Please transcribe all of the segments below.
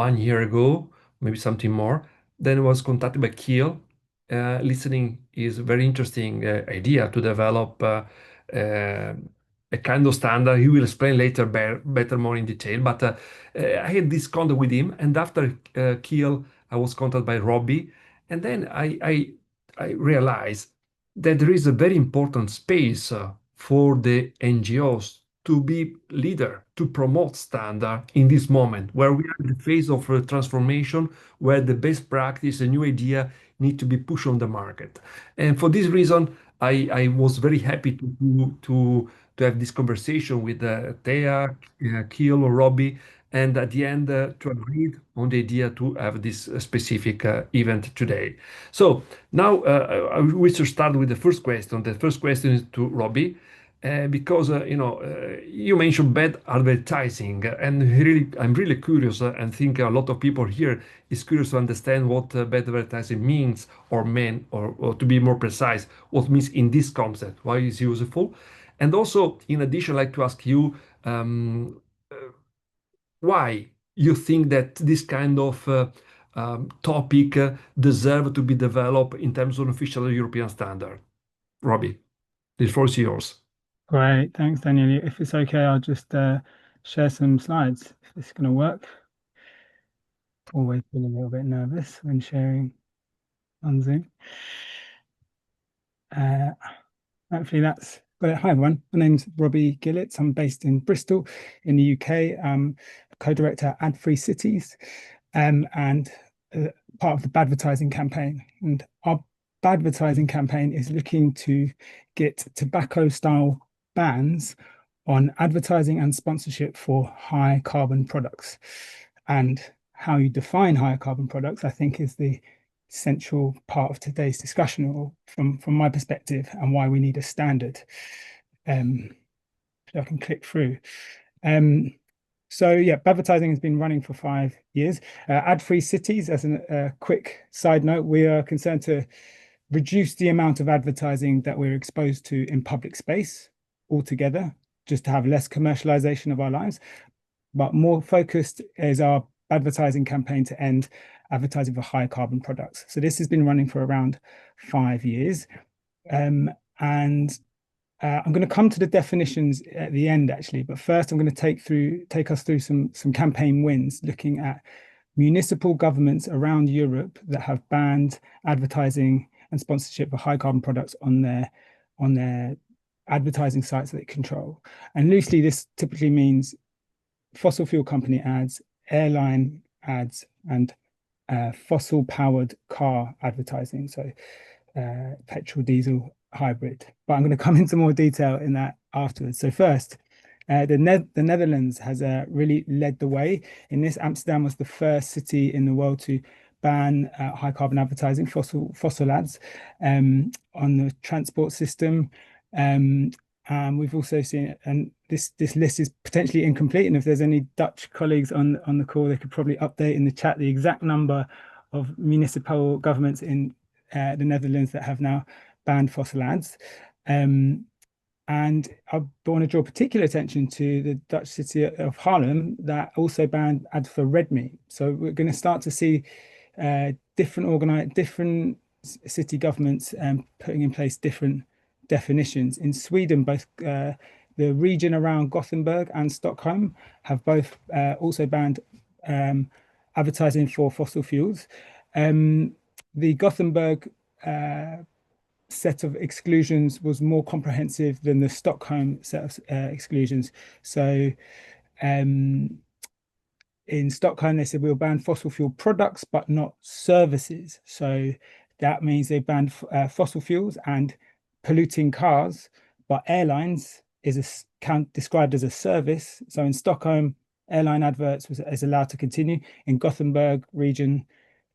1 year ago, maybe something more. Then I was contacted by Kjell. Listening is a very interesting idea to develop uh, a kind of standard. He will explain later better more in detail. But I had this contact with him, and after Kjell, I was contacted by Robbie, and then I realized that there is a very important space for the NGOs to be leader, to promote standard in this moment where we are in the phase of transformation, where the best practice, a new idea need to be pushed on the market. And for this reason, I was very happy to have this conversation with Thea, Kjell, or Robbie, and at the end to agree on the idea to have this specific event today. So now we should start with the first question. The first question is to Robbie. Because you mentioned bad advertising, and really, I'm really curious, and think a lot of people here is curious to understand what bad advertising means, or mean, or to be more precise, what means in this concept, why it's useful, and also, in addition, I'd like to ask you why you think that this kind of topic deserve to be developed in terms of official European standard. Robbie, the floor is yours. Great, thanks, Daniele. If it's okay, I'll just share some slides if this is going to work. Always feel a little bit nervous when sharing on Zoom. Hopefully that's got it. Hi, everyone. My name's Robbie Gillett. I'm based in Bristol in the UK. I'm co-director at Ad-Free Cities and part of the Badvertising campaign. And our Badvertising campaign is looking to get tobacco-style bans on advertising and sponsorship for high carbon products. And how you define higher carbon products, I think, is the central part of today's discussion, or from my perspective, and why we need a standard. So I can click through. So yeah, advertising has been running for 5 years. Ad-free cities, as a quick side note, we are concerned to reduce the amount of advertising that we're exposed to in public space altogether, just to have less commercialization of our lives. But more focused is our advertising campaign to end advertising for high carbon products. So this has been running for around 5 years. I'm going to come to the definitions at the end, actually, but first I'm going to take us through some campaign wins, looking at municipal governments around Europe that have banned advertising and sponsorship for high carbon products on their advertising sites that they control. And loosely, this typically means fossil fuel company ads, airline ads, and fossil powered car advertising, so petrol, diesel, hybrid. But I'm going to come into more detail in that afterwards. So first, the Netherlands has really led the way in this. Amsterdam was the first city in the world to ban high carbon advertising, fossil ads on the transport system. We've also seen, and this list is potentially incomplete, and if there's any Dutch colleagues on the call, they could probably update in the chat the exact number of municipal governments in the Netherlands that have now banned fossil ads. And I want to draw particular attention to the Dutch city of Haarlem that also banned ads for red meat. So we're going to start to see different city governments putting in place different definitions. In Sweden, both the region around Gothenburg and Stockholm have both also banned advertising for fossil fuels. The Gothenburg set of exclusions was more comprehensive than the Stockholm set of exclusions. So in Stockholm, they said we'll ban fossil fuel products, but not services. So that means they banned fossil fuels and polluting cars, but airlines is described as a service. So in Stockholm, airline adverts is allowed to continue. In Gothenburg region,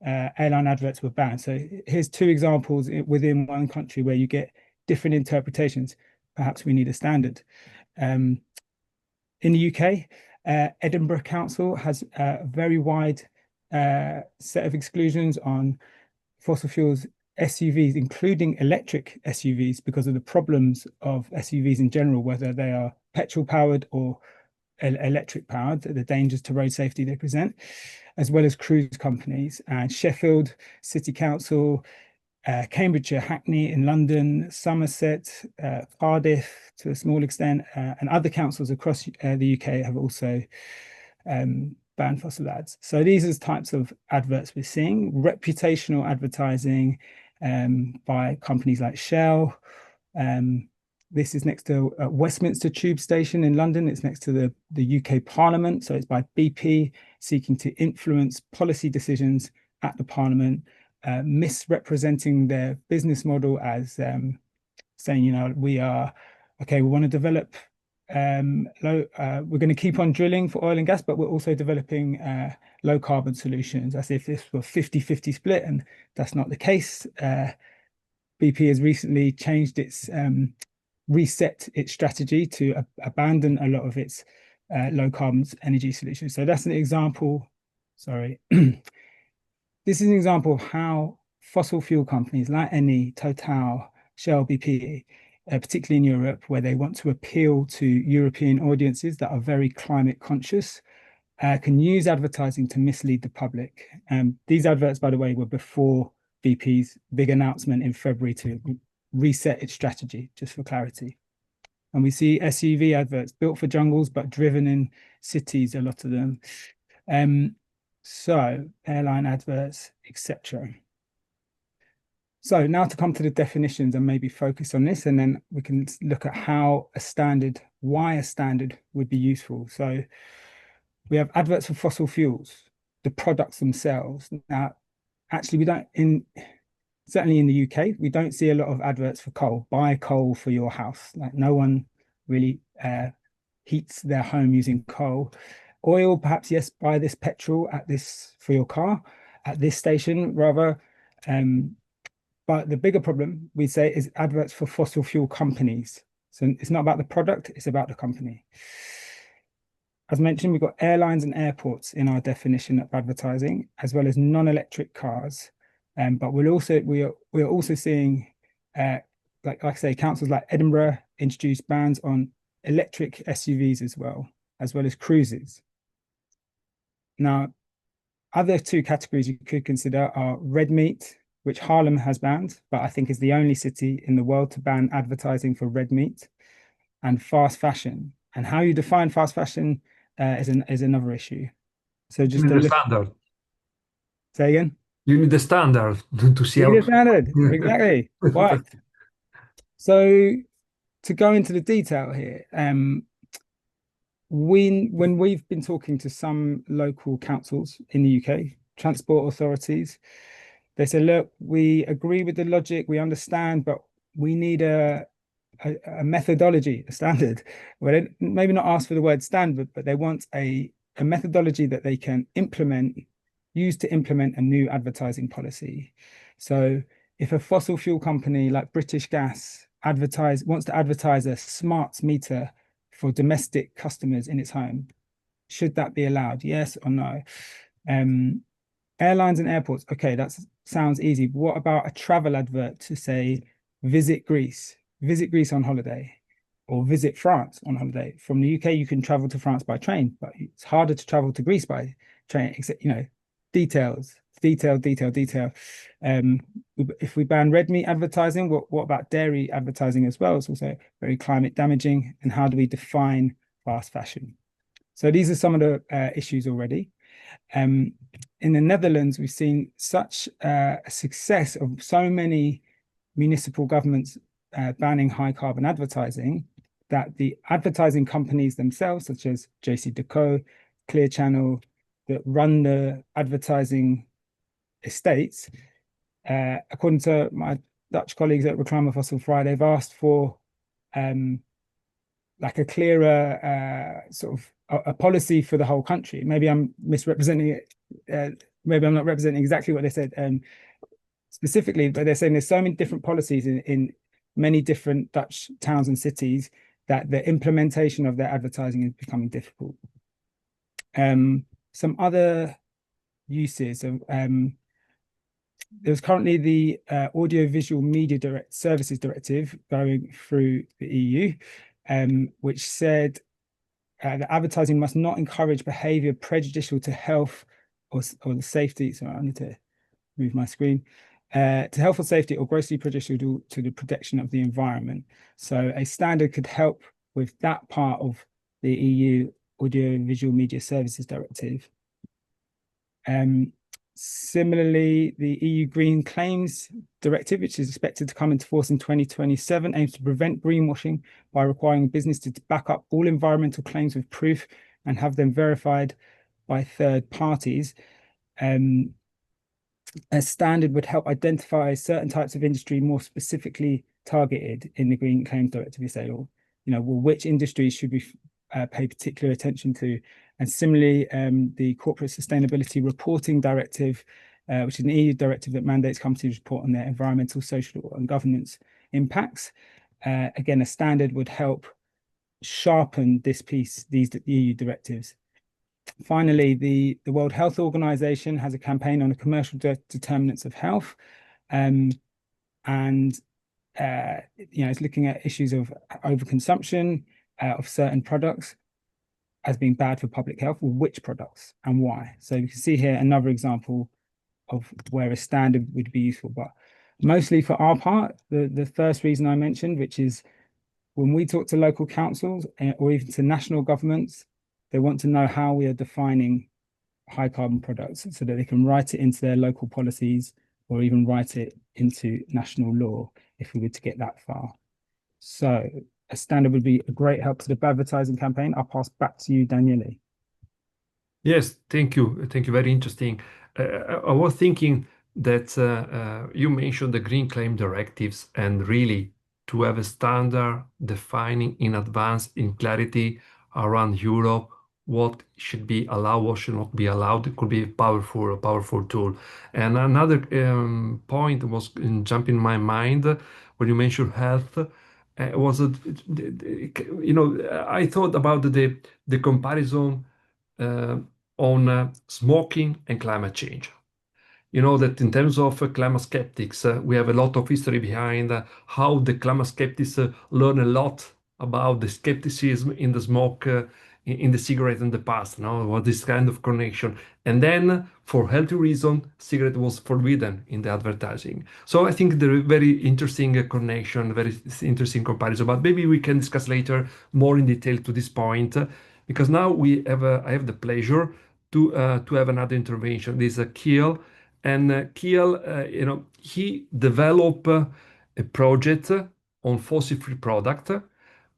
airline adverts were banned. So here's two examples within one country where you get different interpretations. Perhaps we need a standard. In the UK, Edinburgh Council has a very wide set of exclusions on fossil fuels SUVs, including electric SUVs, because of the problems of SUVs in general, whether they are petrol powered or electric powered, the dangers to road safety they present, as well as cruise companies. And Sheffield City Council, Cambridgeshire, Hackney in London, Somerset, Cardiff to a small extent, and other councils across the UK have also banned fossil ads. So these are the types of adverts we're seeing. Reputational advertising by companies like Shell. This is next to Westminster Tube Station in London. It's next to the UK Parliament. So it's by BP seeking to influence policy decisions at the Parliament, misrepresenting their business model as saying, you know, we want to develop we're going to keep on drilling for oil and gas, but we're also developing low carbon solutions, as if this were 50-50 split, and that's not the case. BP has recently changed its reset its strategy to abandon a lot of its low carbon energy solutions. So that's an example. Sorry. This is an example of how fossil fuel companies like Eni, Total, Shell, BP, particularly in Europe, where they want to appeal to European audiences that are very climate conscious, can use advertising to mislead the public. These adverts, by the way, were before BP's big announcement in February to reset its strategy, just for clarity. And we see SUV adverts built for jungles, but driven in cities, a lot of them. So airline adverts, etc. So now to come to the definitions and maybe focus on this, and then we can look at why a standard would be useful. So we have adverts for fossil fuels, the products themselves. Now, actually, certainly in the UK, we don't see a lot of adverts for coal. Buy coal for your house. Like, no one really heats their home using coal. Oil, perhaps, yes, buy this petrol for your car at this station, rather. But the bigger problem, we say, is adverts for fossil fuel companies. So it's not about the product, it's about the company. As mentioned, we've got airlines and airports in our definition of advertising, as well as non-electric cars. But we're also seeing, like I say, councils like Edinburgh introduced bans on electric SUVs as well as cruises. Now, other two categories you could consider are red meat, which Harlem has banned, but I think is the only city in the world to ban advertising for red meat, and fast fashion. And how you define fast fashion is another issue. So just You to need the look. standard. Say again? You need the standard to see You how. need a standard, exactly. Right. So to go into the detail here, when we've been talking to some local councils in the UK, transport authorities, they say, look, we agree with the logic, we understand, but we need a methodology, a standard. Well, they maybe not ask for the word standard, but they want a methodology that they can use to implement a new advertising policy. So if a fossil fuel company like British Gas wants to advertise a smart meter for domestic customers in its home, should that be allowed? Yes or no? Airlines and airports, okay, that sounds easy. But what about a travel advert to say, visit Greece on holiday, or visit France on holiday? From the UK, you can travel to France by train, but it's harder to travel to Greece by train, except, detail. If we ban red meat advertising, what about dairy advertising as well? It's also very climate damaging. And how do we define fast fashion? So these are some of the issues already. In the Netherlands, we've seen such a success of so many municipal governments banning high carbon advertising that the advertising companies themselves, such as JCDecaux, Clear Channel, that run the advertising estates, according to my Dutch colleagues at Reclame Fossil Fry, they've asked for like a clearer sort of a policy for the whole country. Maybe I'm misrepresenting it. Maybe I'm not representing exactly what they said specifically, but they're saying there's so many different policies in many different Dutch towns and cities that the implementation of their advertising is becoming difficult. Some other uses of there's currently the Audiovisual Media Services Directive going through the EU, which said the advertising must not encourage behavior prejudicial to health or the safety. So I need to move my screen. To health or safety or grossly prejudicial to the protection of the environment. So a standard could help with that part of the EU Audiovisual Media Services Directive. Similarly, the EU Green Claims Directive, which is expected to come into force in 2027, aims to prevent greenwashing by requiring business to back up all environmental claims with proof and have them verified by third parties. A standard would help identify certain types of industry more specifically targeted in the Green Claims Directive. You say, well, which industries should we pay particular attention to? And similarly, the Corporate Sustainability Reporting Directive, which is an EU directive that mandates companies report on their environmental, social, and governance impacts. Again, a standard would help sharpen these EU directives. Finally, the World Health Organization has a campaign on the commercial determinants of health, and it's looking at issues of overconsumption of certain products as being bad for public health, or which products and why. So you can see here another example of where a standard would be useful. But mostly for our part, the first reason I mentioned, which is when we talk to local councils or even to national governments, they want to know how we are defining high carbon products so that they can write it into their local policies or even write it into national law if we were to get that far. So a standard would be a great help to the advertising campaign. I'll pass back to you, Daniele. Yes, thank you. Thank you. Very interesting. I was thinking that you mentioned the green claim directives, and really to have a standard defining in advance in clarity around Europe what should be allowed, what should not be allowed. It could be a powerful tool. And another point was jumping in my mind when you mentioned health. Was it, I thought about the comparison on smoking and climate change. You know that in terms of climate skeptics, we have a lot of history behind how the climate skeptics learn a lot about the skepticism in the smoke, in the cigarette in the past, what this kind of connection. And then, for healthy reason, cigarette was forbidden in the advertising. So I think there is very interesting connection, very interesting comparison. But maybe we can discuss later more in detail to this point, because now I have the pleasure to have another intervention. This is Kjell. And Kjell, he developed a project on fossil-free product.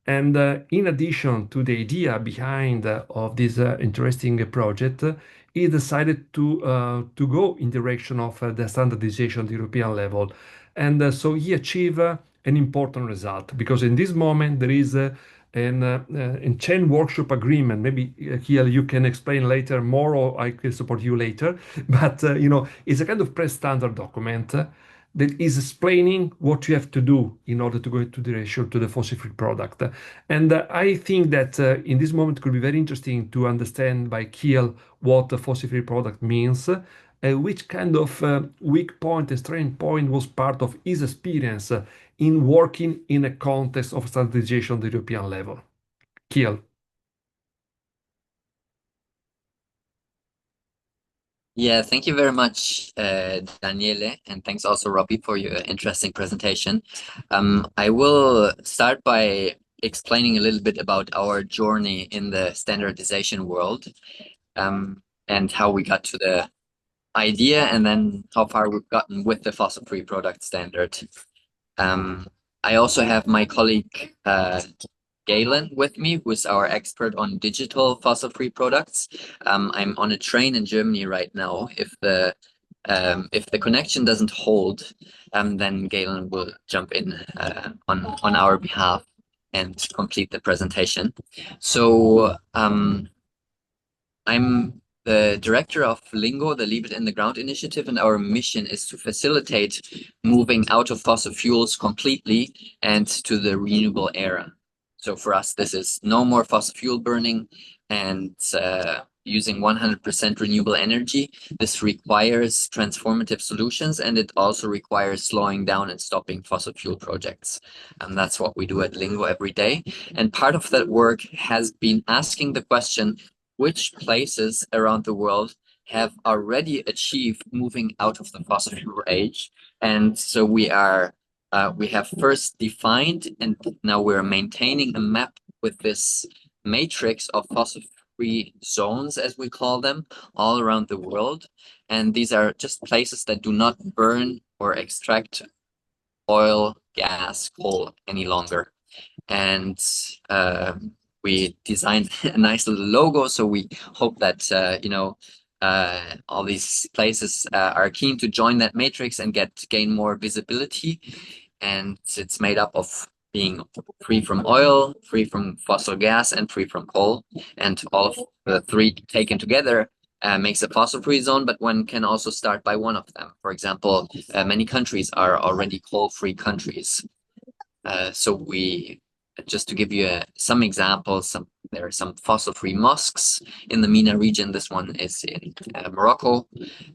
And in addition to the idea behind of this interesting project, he decided to go in direction of the standardization at the European level. And so he achieved an important result, because in this moment there is in chain workshop agreement. Maybe here you can explain later more, or I can support you later. But it's a kind of press standard document that is explaining what you have to do in order to go into the ratio to the fossil-free product. And I think that in this moment it could be very interesting to understand by Kjell what a fossil-free product means, which kind of weak point and strength point was part of his experience in working in a context of standardization at the European level. Kjell. Yeah, thank you very much, Daniele, and thanks also, Robbie, for your interesting presentation. I will start by explaining a little bit about our journey in the standardization world, and how we got to the idea, and then how far we've gotten with the fossil-free product standard. I also have my colleague Galen with me, who is our expert on digital fossil-free products. I'm on a train in Germany right now. If the connection doesn't hold, then Galen will jump in on our behalf and complete the presentation. So I'm the director of Lingo, the Leave It in the Ground initiative, and our mission is to facilitate moving out of fossil fuels completely and to the renewable era. So for us, this is no more fossil fuel burning and using 100% renewable energy. This requires transformative solutions, and it also requires slowing down and stopping fossil fuel projects. And that's what we do at Lingo every day. And part of that work has been asking the question, which places around the world have already achieved moving out of the fossil fuel age? And so we have first defined, and now we're maintaining a map with this matrix of fossil-free zones, as we call them, all around the world. And these are just places that do not burn or extract oil, gas, coal any longer. And we designed a nice little logo, so we hope that all these places are keen to join that matrix and gain more visibility. And it's made up of being free from oil, free from fossil gas, and free from coal. And all of the three taken together makes a fossil-free zone, but one can also start by one of them. For example, many countries are already coal-free countries. So just to give you some examples, there are some fossil-free mosques in the MENA region. This one is in Morocco.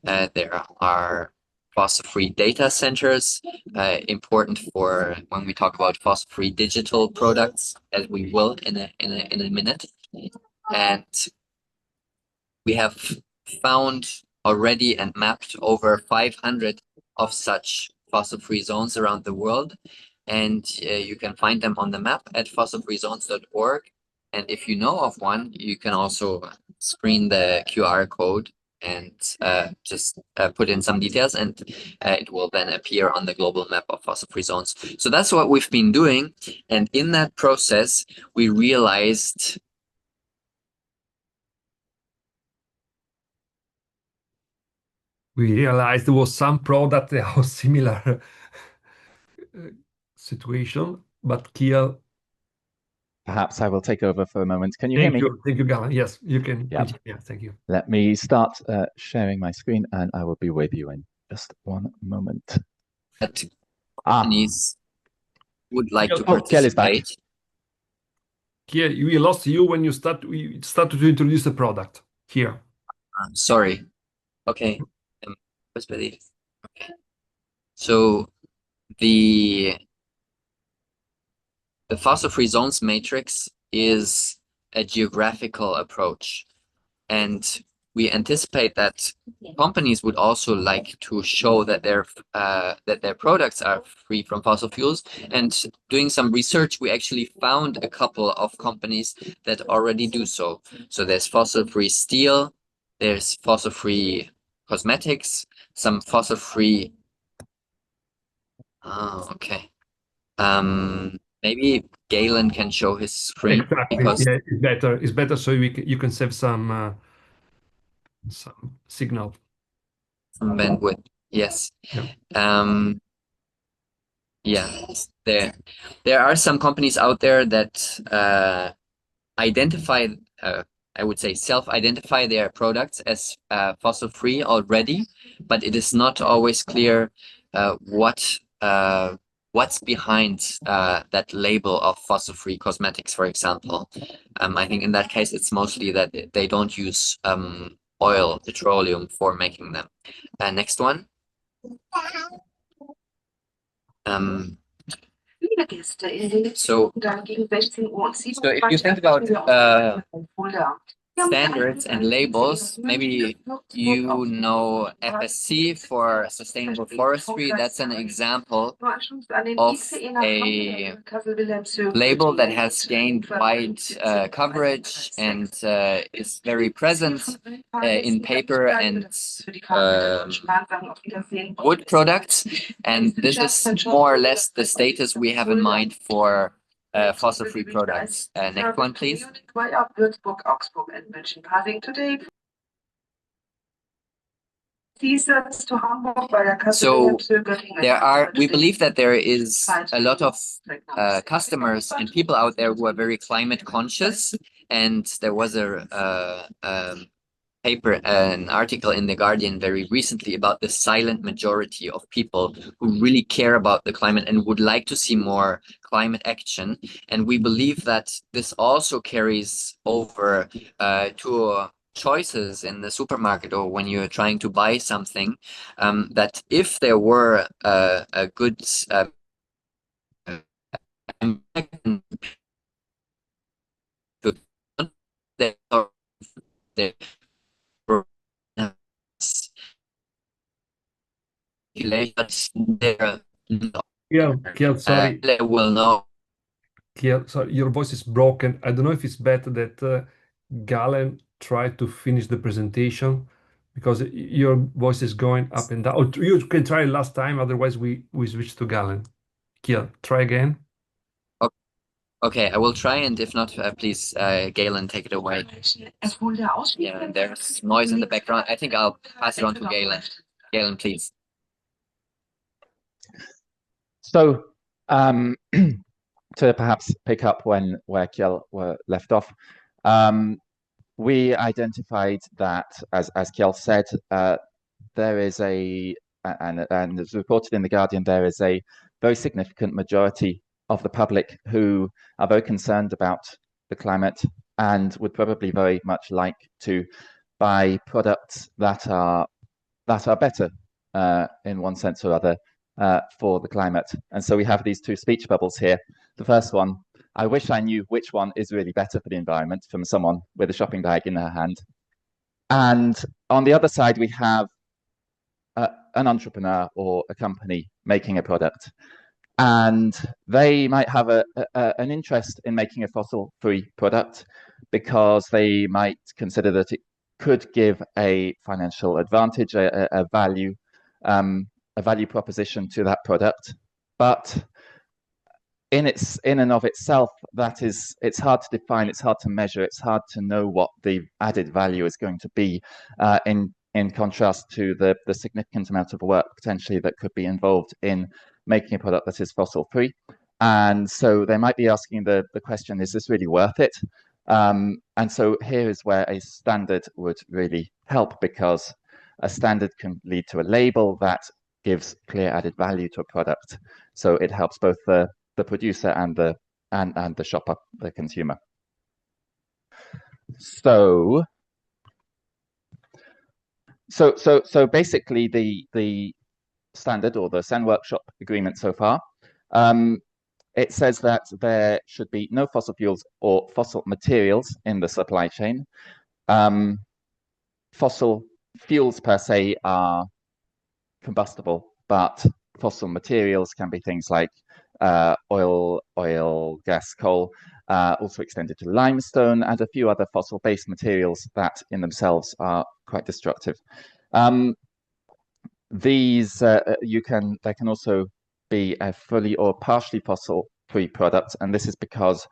There are fossil-free data centers, important for when we talk about fossil-free digital products, as we will in a minute. And we have found already and mapped over 500 of such fossil-free zones around the world. And you can find them on the map at fossilfreezones.org. And if you know of one, you can also screen the QR code and just put in some details, and it will then appear on the global map of fossil-free zones. So that's what we've been doing. And in that process, we realized there was some product that was similar situation, but Kjell. Perhaps I will take over for a moment. Can you hear me? Thank you, Gala. Yes, you can. Yeah. Yeah, thank you. Let me start sharing my screen, and I will be with you in just one moment. that companies would like to Kjell is back. participate. Kjell, we lost you when we started to introduce the product here. Sorry. Okay. Okay. So the fossil-free zones matrix is a geographical approach, and we anticipate that companies would also like to show that their products are free from fossil fuels. And doing some research, we actually found a couple of companies that already do so. So there's fossil-free steel, there's fossil-free cosmetics, some fossil-free. Oh, okay. Maybe Galen can show his screen. Exactly. Because Yeah, it's better so you can save some signal. some bandwidth. Yes. Yeah. Yeah. There are some companies out there that identify, I would say, self-identify their products as fossil-free already, but it is not always clear what's behind that label of fossil-free cosmetics, for example. I think in that case, it's mostly that they don't use oil, petroleum for making them. Next one. So if you think about standards and labels, maybe you know FSC for sustainable forestry. That's an example of a label that has gained wide coverage and is very present in paper and wood products. And this is more or less the status we have in mind for fossil-free products. Next one, please. So we believe that there is a lot of customers and people out there who are very climate conscious, and there was an article in The Guardian very recently about the silent majority of people who really care about the climate and would like to see more climate action. And we believe that this also carries over to choices in the supermarket or when you're trying to buy something, that if there were a good Kjell, sorry. will know. Kjell, sorry, your voice is broken. I don't know if it's better that Galen try to finish the presentation because your voice is going up and down. Or you can try last time, otherwise we switch to Galen. Kjell, try again. Okay, I will try, and if not, please, Galen, take it away. Yeah, and there's noise in the background. I think I'll pass it on to Galen. Galen, please. So, to perhaps pick up where Kjell were left off, we identified that, as Kjell said, there is and as reported in The Guardian, there is a very significant majority of the public who are very concerned about the climate and would probably very much like to buy products that are better in one sense or other for the climate. And so we have these two speech bubbles here. The first one, I wish I knew which one is really better for the environment, from someone with a shopping bag in her hand. And on the other side, we have an entrepreneur or a company making a product. And they might have an interest in making a fossil-free product because they might consider that it could give a financial advantage, a value proposition to that product. But in and of itself, it's hard to define, it's hard to measure, it's hard to know what the added value is going to be in contrast to the significant amount of work potentially that could be involved in making a product that is fossil free. And so they might be asking the question, is this really worth it? And so here is where a standard would really help, because a standard can lead to a label that gives clear added value to a product. So it helps both the producer and the shopper, the consumer. So basically the standard, or the SEN workshop agreement so far, it says that there should be no fossil fuels or fossil materials in the supply chain. Fossil fuels per se are combustible, but fossil materials can be things like oil, gas, coal, also extended to limestone, and a few other fossil-based materials that in themselves are quite destructive. These there can also be a fully or partially fossil-free product, and this is because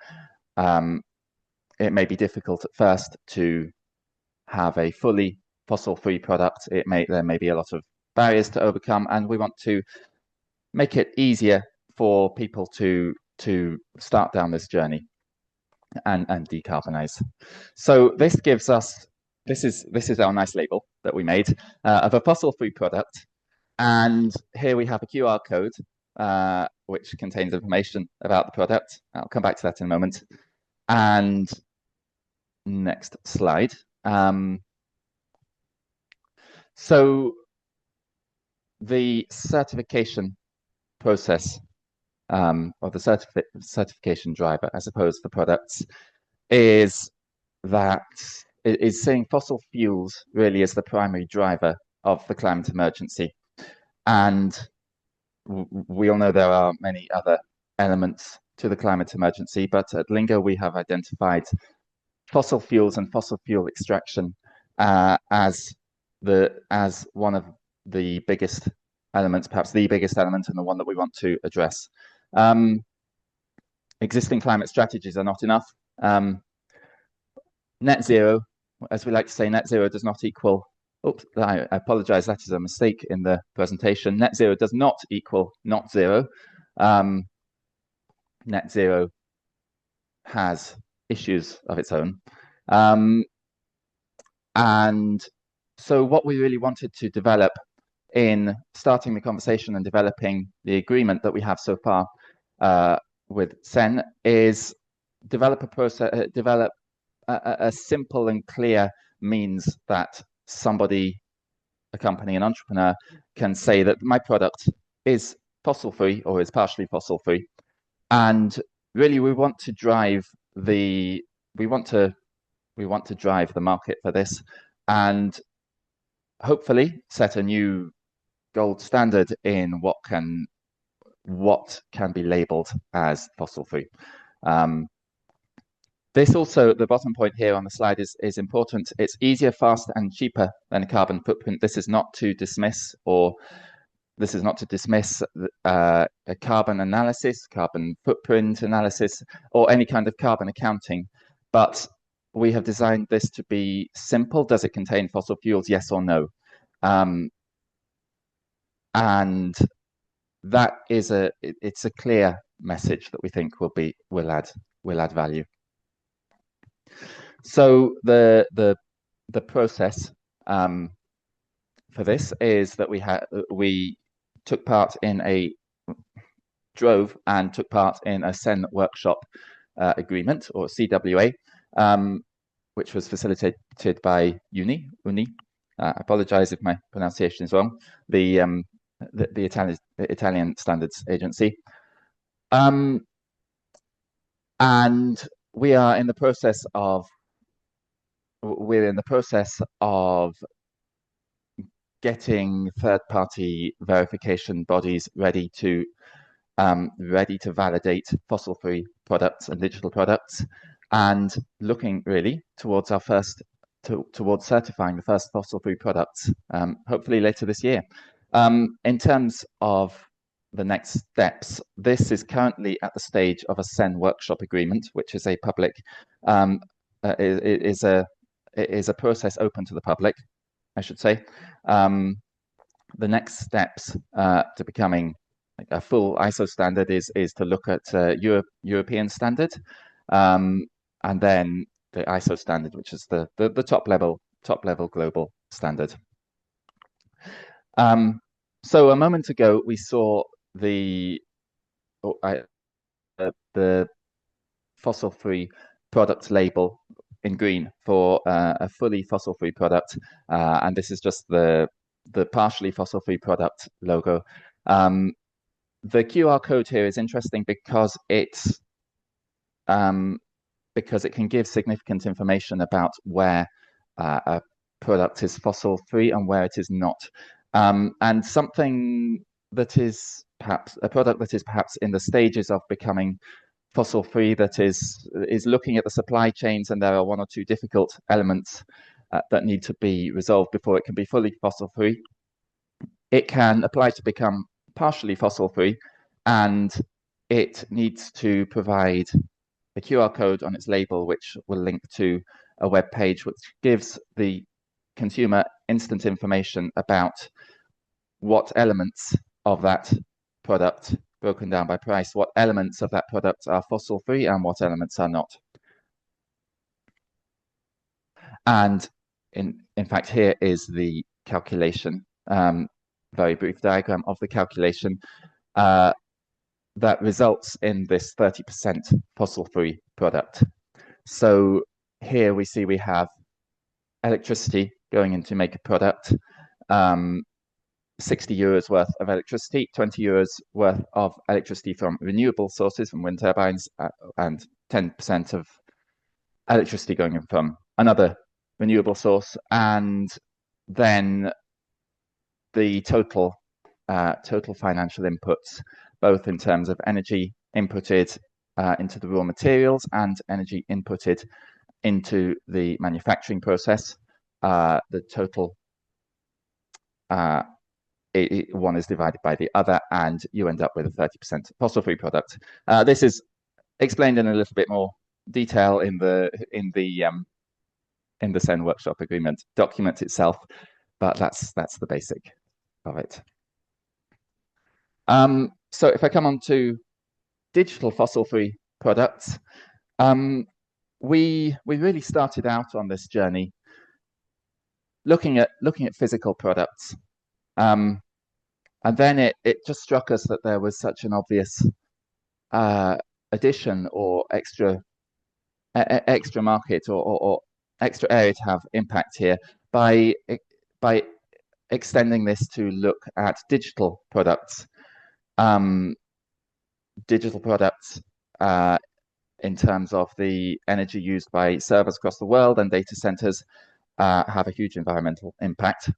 it may be difficult at first to have a fully fossil-free product. There may be a lot of barriers to overcome, and we want to make it easier for people to start down this journey and decarbonize. So this gives us, this is our nice label that we made of a fossil-free product. And here we have a QR code, which contains information about the product. I'll come back to that in a moment. And next slide. So the certification process, or the certification driver, I suppose, for products, is saying fossil fuels really is the primary driver of the climate emergency. And we all know there are many other elements to the climate emergency, but at Lingo we have identified fossil fuels and fossil fuel extraction as one of the biggest elements, perhaps the biggest element, and the one that we want to address. Existing climate strategies are not enough. Net zero, as we like to say, net zero does not equal, oops, I apologize, that is a mistake in the presentation. Net zero does not equal not zero. Net zero has issues of its own. And so what we really wanted to develop in starting the conversation and developing the agreement that we have so far with SEN is develop a process, develop a simple and clear means that somebody, a company, an entrepreneur can say that my product is fossil-free or is partially fossil-free. And really, we want to drive the market for this, and hopefully set a new gold standard in what can be labeled as fossil-free. This also, the bottom point here on the slide is important. It's easier, faster, and cheaper than a carbon footprint. This is not to dismiss a carbon analysis, carbon footprint analysis, or any kind of carbon accounting. But we have designed this to be simple. Does it contain fossil fuels? Yes or no? And that is it's a clear message that we think will add value. So the process for this is that we took part in drove and took part in a SEN workshop agreement, or CWA, which was facilitated by Uni. I apologize if my pronunciation is wrong. The Italian Standards Agency. And we are in the process of getting third-party verification bodies ready to validate fossil-free products and digital products, and looking really towards towards certifying the first fossil-free products, hopefully later this year. In terms of the next steps, this is currently at the stage of a SEN workshop agreement, which is a public is a process open to the public, I should say. The next steps to becoming a full ISO standard is to look at European standard, and then the ISO standard, which is the top level global standard. So a moment ago we saw the fossil-free product label in green for a fully fossil-free product, and this is just the partially fossil-free product logo. The QR code here is interesting because it can give significant information about where a product is fossil-free and where it is not. And something that is perhaps a product that is perhaps in the stages of becoming fossil-free, that is looking at the supply chains, and there are one or two difficult elements that need to be resolved before it can be fully fossil-free. It can apply to become partially fossil-free, and it needs to provide a QR code on its label, which will link to a web page which gives the consumer instant information about what elements of that product, broken down by price, what elements of that product are fossil-free and what elements are not. And in fact, here is the calculation, very brief diagram of the calculation that results in this 30% fossil-free product. So here we see we have electricity going in to make a product, 60 euros worth of electricity, 20 euros worth of electricity from renewable sources, from wind turbines, and 10% of electricity going in from another renewable source, and then the total financial inputs, both in terms of energy inputted into the raw materials and energy inputted into the manufacturing process. The total one is divided by the other, and you end up with a 30% fossil-free product. This is explained in a little bit more detail in the SEN workshop agreement document itself, but that's the basic of it. So if I come on to digital fossil-free products, we really started out on this journey looking at physical products, and then it just struck us that there was such an obvious addition or extra market or extra area to have impact here by extending this to look at digital products. Digital products in terms of the energy used by servers across the world and data centers have a huge environmental impact.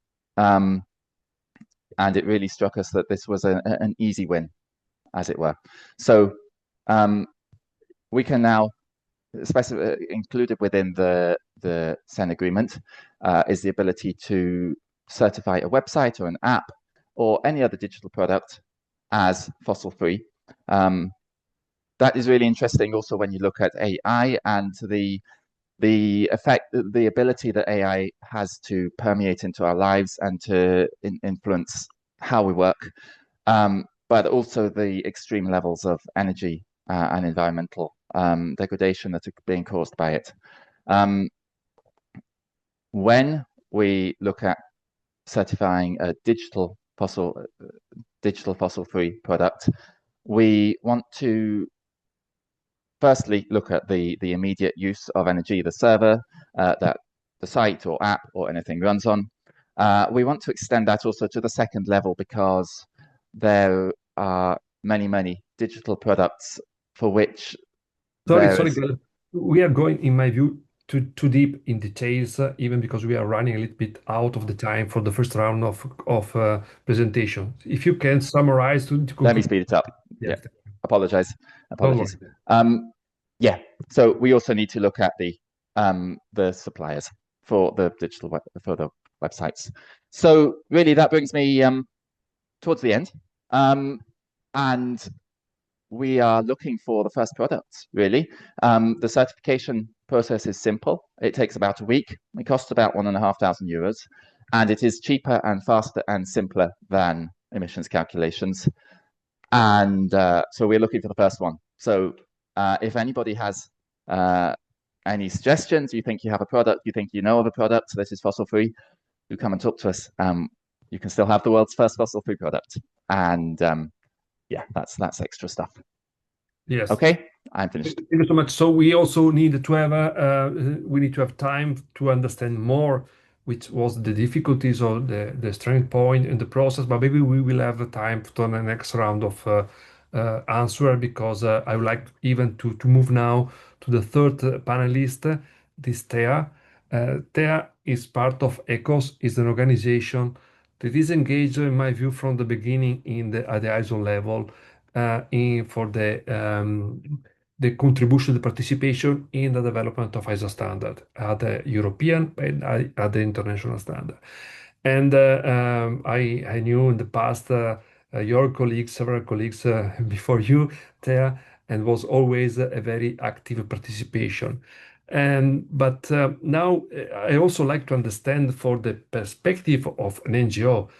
And it really struck us that this was an easy win, as it were. So we can now included within the CEN agreement is the ability to certify a website or an app or any other digital product as fossil-free. That is really interesting also when you look at AI and the effect, the ability that AI has to permeate into our lives and to influence how we work, but also the extreme levels of energy and environmental degradation that are being caused by it. When we look at certifying a digital fossil-free product, we want to firstly look at the immediate use of energy, the server that the site or app or anything runs on. We want to extend that also to the second level because there are many digital products for which Sorry, Gil. We are going, in my view, too deep in details, even because we are running a little bit out of the time for the first round of presentation. If you can summarize to let me speed it up. Yes. Yeah. Apologies. Yeah. So we also need to look at the suppliers for the websites. So really, that brings me towards the end, and we are looking for the first products. Really, the certification process is simple. It takes about a week. It costs about €1,500, and it is cheaper and faster and simpler than emissions calculations. And so we're looking for the first one. So if anybody has any suggestions, you think you have a product, you think you know of a product that is fossil-free, do come and talk to us. You can still have the world's first fossil-free product. And yeah, that's extra stuff. Yes. Okay, I'm finished. Thank you so much. So we also need to have time to understand more which was the difficulties or the strength point in the process, but maybe we will have time for the next round of answer because I would like even to move now to the third panelist, this Thea. Thea is part of ECOS, is an organization that is engaged, in my view, from the beginning at the ISO level for the contribution, the participation in the development of ISO standard at the European and at the international standard. And I knew in the past your colleagues, several colleagues before you, Thea, and was always a very active participation. But now I also like to understand for the perspective of an NGO,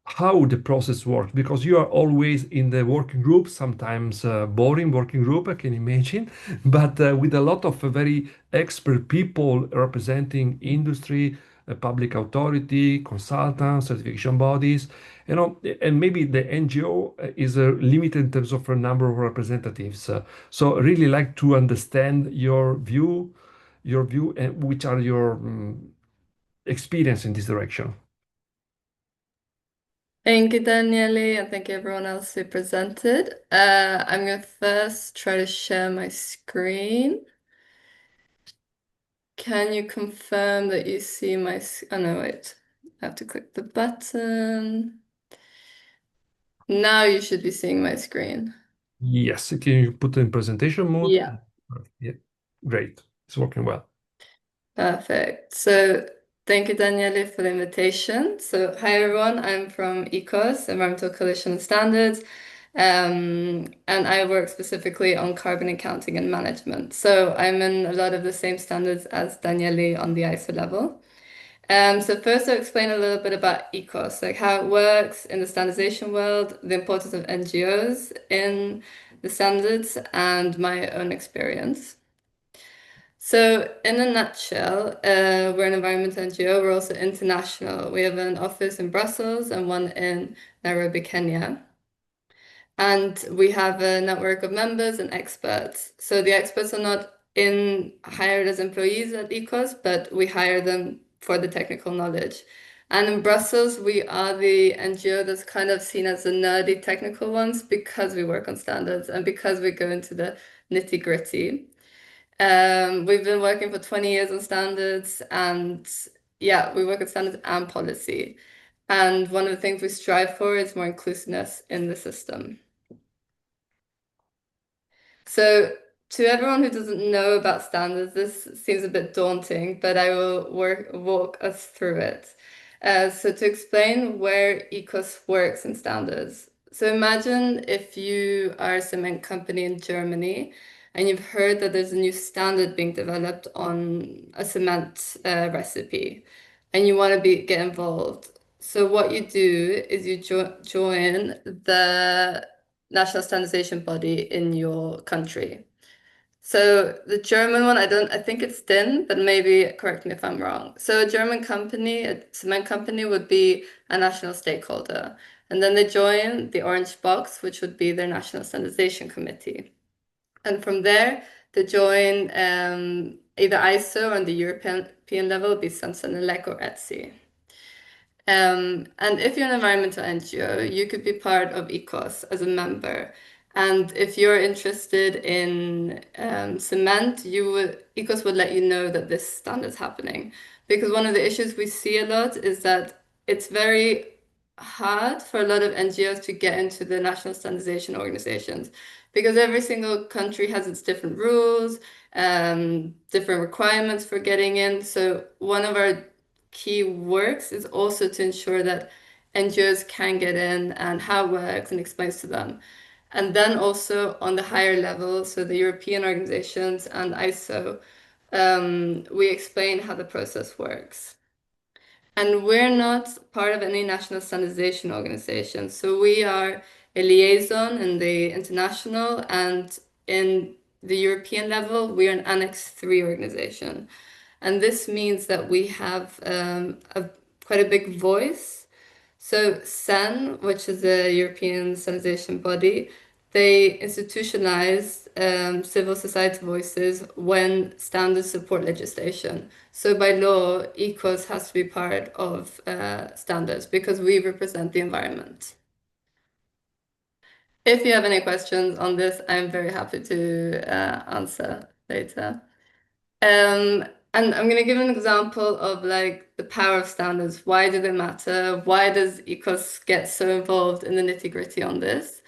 how the process works, because you are always in the working group, sometimes boring working group, I can imagine, but with a lot of very expert people representing industry, public authority, consultants, certification bodies, and maybe the NGO is limited in terms of a number of representatives. So I really like to understand your view, and which are your experience in this direction. Thank you, Daniele, and thank you everyone else who presented. I'm going to first try to share my screen. Can you confirm that you see my... Oh, no, wait. I have to click the button. Now you should be seeing my screen. Yes, can you put it in presentation mode? Yeah. Yeah, great. It's working well. Perfect. So thank you, Daniele, for the invitation. So hi, everyone. I'm from ECOS, Environmental Coalition Standards, and I work specifically on carbon accounting and management. So I'm in a lot of the same standards as Daniele on the ISO level. So first I'll explain a little bit about ECOS, like how it works in the standardization world, the importance of NGOs in the standards, and my own experience. So in a nutshell, we're an environmental NGO. We're also international. We have an office in Brussels and one in Nairobi, Kenya. And we have a network of members and experts. So the experts are not hired as employees at ECOS, but we hire them for the technical knowledge. And in Brussels, we are the NGO that's kind of seen as the nerdy technical ones because we work on standards and because we go into the nitty-gritty. We've been working for 20 years on standards, and yeah, we work on standards and policy. And one of the things we strive for is more inclusiveness in the system. So to everyone who doesn't know about standards, this seems a bit daunting, but I will walk us through it. So to explain where ECOS works in standards. So imagine if you are a cement company in Germany and you've heard that there's a new standard being developed on a cement recipe and you want to get involved. So what you do is you join the national standardization body in your country. So the German one, I think it's DIN, but maybe correct me if I'm wrong. So a German company, a cement company would be a national stakeholder. And then they join the orange box, which would be their national standardization committee. And from there, they join either ISO or on the European level, be Sensenelec or ETSI. And if you're an environmental NGO, you could be part of ECOS as a member. And if you're interested in cement, ECOS would let you know that this standard's happening. Because one of the issues we see a lot is that it's very hard for a lot of NGOs to get into the national standardization organizations because every single country has its different rules, different requirements for getting in. So one of our key works is also to ensure that NGOs can get in and how it works and explains to them. And then also on the higher level, so the European organizations and ISO, we explain how the process works. And we're not part of any national standardization organization. So we are a liaison in the international, and in the European level, we are an Annex 3 organization. And this means that we have quite a big voice. So CEN, which is a European standardization body, they institutionalize civil society voices when standards support legislation. So by law, ECOS has to be part of standards because we represent the environment. If you have any questions on this, I'm very happy to answer later. And I'm going to give an example of like the power of standards. Why do they matter? Why does ECOS get so involved in the nitty-gritty on this?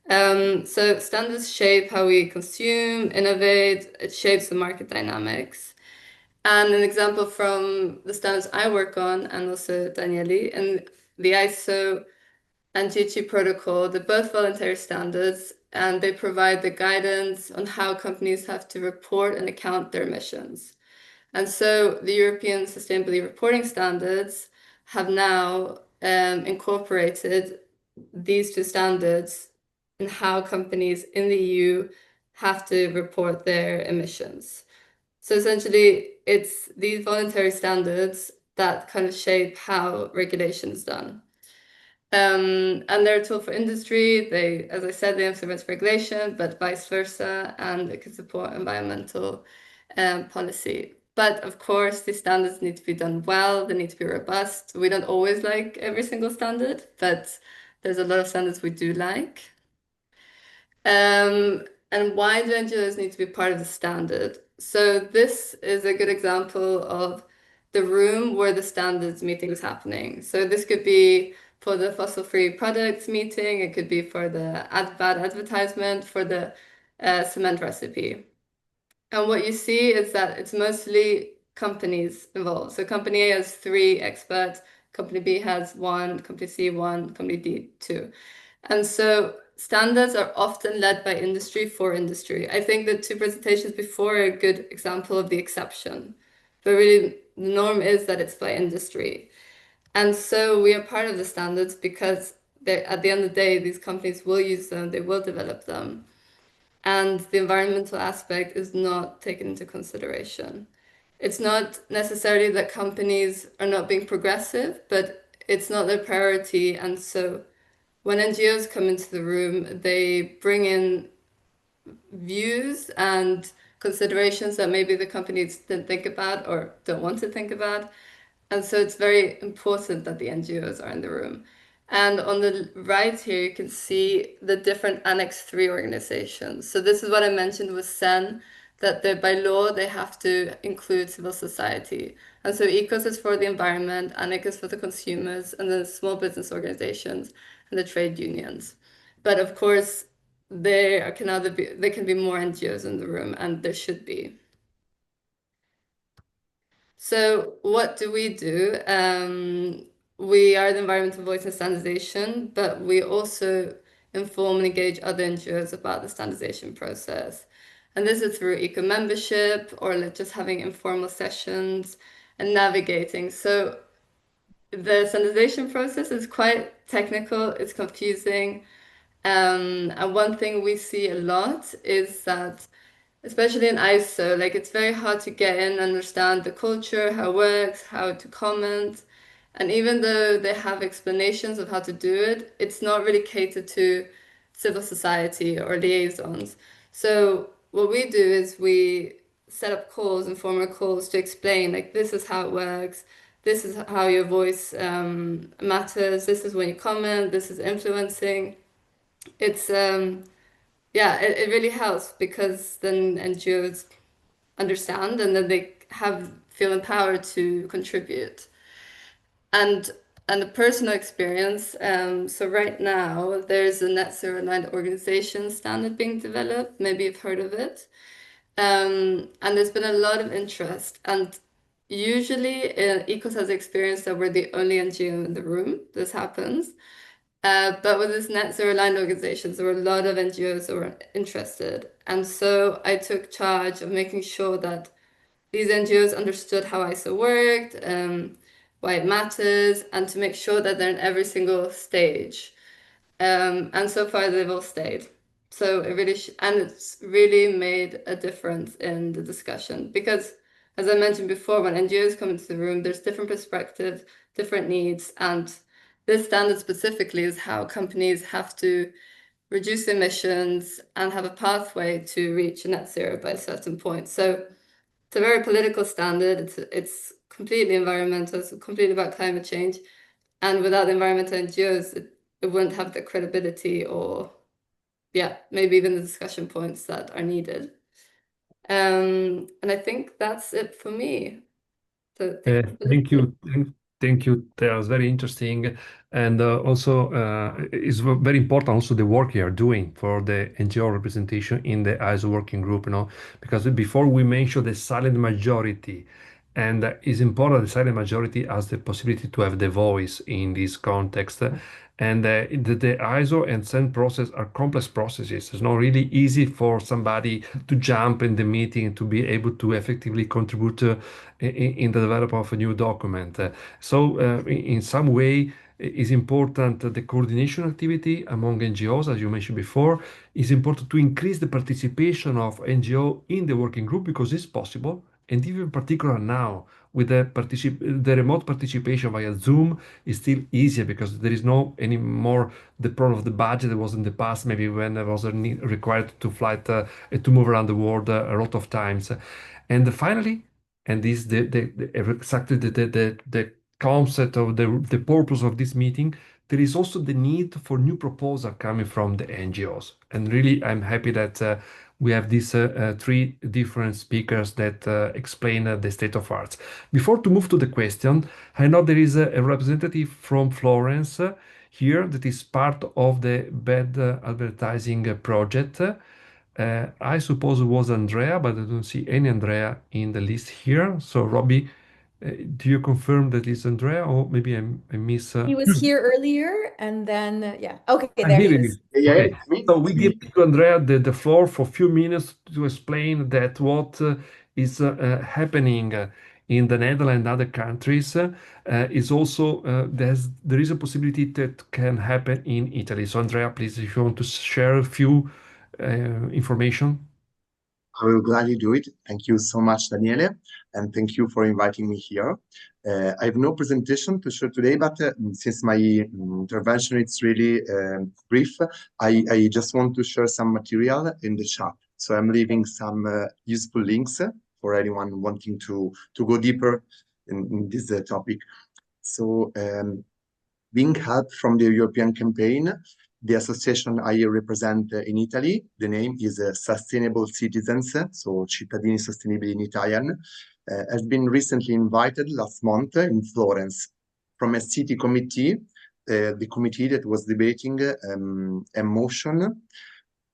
So standards shape how we consume, innovate, it shapes the market dynamics. And an example from the standards I work on, and also Daniele, and the ISO and GHG protocol, they're both voluntary standards, and they provide the guidance on how companies have to report and account their emissions. And so the European Sustainability Reporting Standards have now incorporated these two standards in how companies in the EU have to report their emissions. So essentially, it's these voluntary standards that kind of shape how regulation is done. And they're a tool for industry. They, as I said, they influence regulation, but vice versa, and it can support environmental policy. But of course, these standards need to be done well. They need to be robust. We don't always like every single standard, but there's a lot of standards we do like. And why do NGOs need to be part of the standard? So this is a good example of the room where the standards meeting is happening. So this could be for the fossil-free products meeting, it could be for the bad advertisement, for the cement recipe. And what you see is that it's mostly companies involved. So company A has 3 experts, company B has 1, company C 1, company D 2. And so standards are often led by industry for industry. I think the 2 presentations before are a good example of the exception. But really, the norm is that it's by industry. And so we are part of the standards because at the end of the day, these companies will use them, they will develop them. And the environmental aspect is not taken into consideration. It's not necessarily that companies are not being progressive, but it's not their priority. And so when NGOs come into the room, they bring in views and considerations that maybe the companies didn't think about or don't want to think about. And so it's very important that the NGOs are in the room. And on the right here, you can see the different Annex 3 organizations. So this is what I mentioned with SEN, that by law, they have to include civil society. And so ECOS is for the environment, ANNEC is for the consumers, and the small business organizations and the trade unions. But of course, there can be more NGOs in the room, and there should be. So what do? We are the environmental voice in standardization, but we also inform and engage other NGOs about the standardization process. And this is through eco membership or just having informal sessions and navigating. So the standardization process is quite technical, it's confusing. And one thing we see a lot is that, especially in ISO, like it's very hard to get in, understand the culture, how it works, how to comment. And even though they have explanations of how to do it, it's not really catered to civil society or liaisons. So what we do is we set up calls, informal calls to explain, like, this is how it works. This is how your voice matters. This is when you comment. This is influencing. It's yeah, it really helps because then NGOs understand and then they feel empowered to contribute. And a personal experience. So right now there's a net zero aligned organization standard being developed. Maybe you've heard of it. And there's been a lot of interest. And usually ECOS has experienced that we're the only NGO in the room. This happens. But with this net zero aligned organizations, there were a lot of NGOs that were interested. And so I took charge of making sure that these NGOs understood how ISO worked, why it matters, and to make sure that they're in every single stage. And so far they've all stayed. So it really, and it's really made a difference in the discussion because, as I mentioned before, when NGOs come into the room, there's different perspectives, different needs, and this standard specifically is how companies have to reduce emissions and have a pathway to reach net zero by a certain point. So it's a very political standard. It's completely environmental. It's completely about climate change. And without environmental NGOs, it wouldn't have the credibility or, yeah, maybe even the discussion points that are needed. And I think that's it for me. So Thank you. Thank you. That was very interesting. And also, it's very important also the work you are doing for the NGO representation in the ISO working group, because before we mentioned the silent majority, and it's important the silent majority has the possibility to have the voice in this context. And the ISO and SEN process are complex processes. It's not really easy for somebody to jump in the meeting to be able to effectively contribute in the development of a new document. So in some way, it's important the coordination activity among NGOs, as you mentioned before. It's important to increase the participation of NGO in the working group because it's possible. And even in particular now, with the remote participation via Zoom is still easier because there is no anymore the problem of the budget that was in the past, maybe when there was a need required to fly to move around the world a lot of times. And finally, and this exactly the concept of the purpose of this meeting, there is also the need for new proposal coming from the NGOs. And really, I'm happy that we have these three different speakers that explain the state of arts. Before to move to the question, I know there is a representative from Florence here that is part of the bad advertising project. I suppose it was Andrea, but I don't see any Andrea in the list here. So Robbie, do you confirm that it's Andrea, or maybe I miss? He was here earlier, and then yeah. Okay, there Here he it is. is. Yeah, Okay. it's me. So we give to Andrea the floor for a few minutes to explain that what is happening in the Netherlands and other countries is also there is a possibility that can happen in Italy. So Andrea, please, if you want to share a few information. I will gladly do it. Thank you so much, Daniele, and thank you for inviting me here. I have no presentation to share today, but since my intervention is really brief, I just want to share some material in the chat. So I'm leaving some useful links for anyone wanting to go deeper in this topic. So being helped from the European campaign, the association I represent in Italy, the name is Sustainable Citizens, so Cittadini Sostenibili in Italian, has been recently invited last month in Florence from a city committee, the committee that was debating a motion.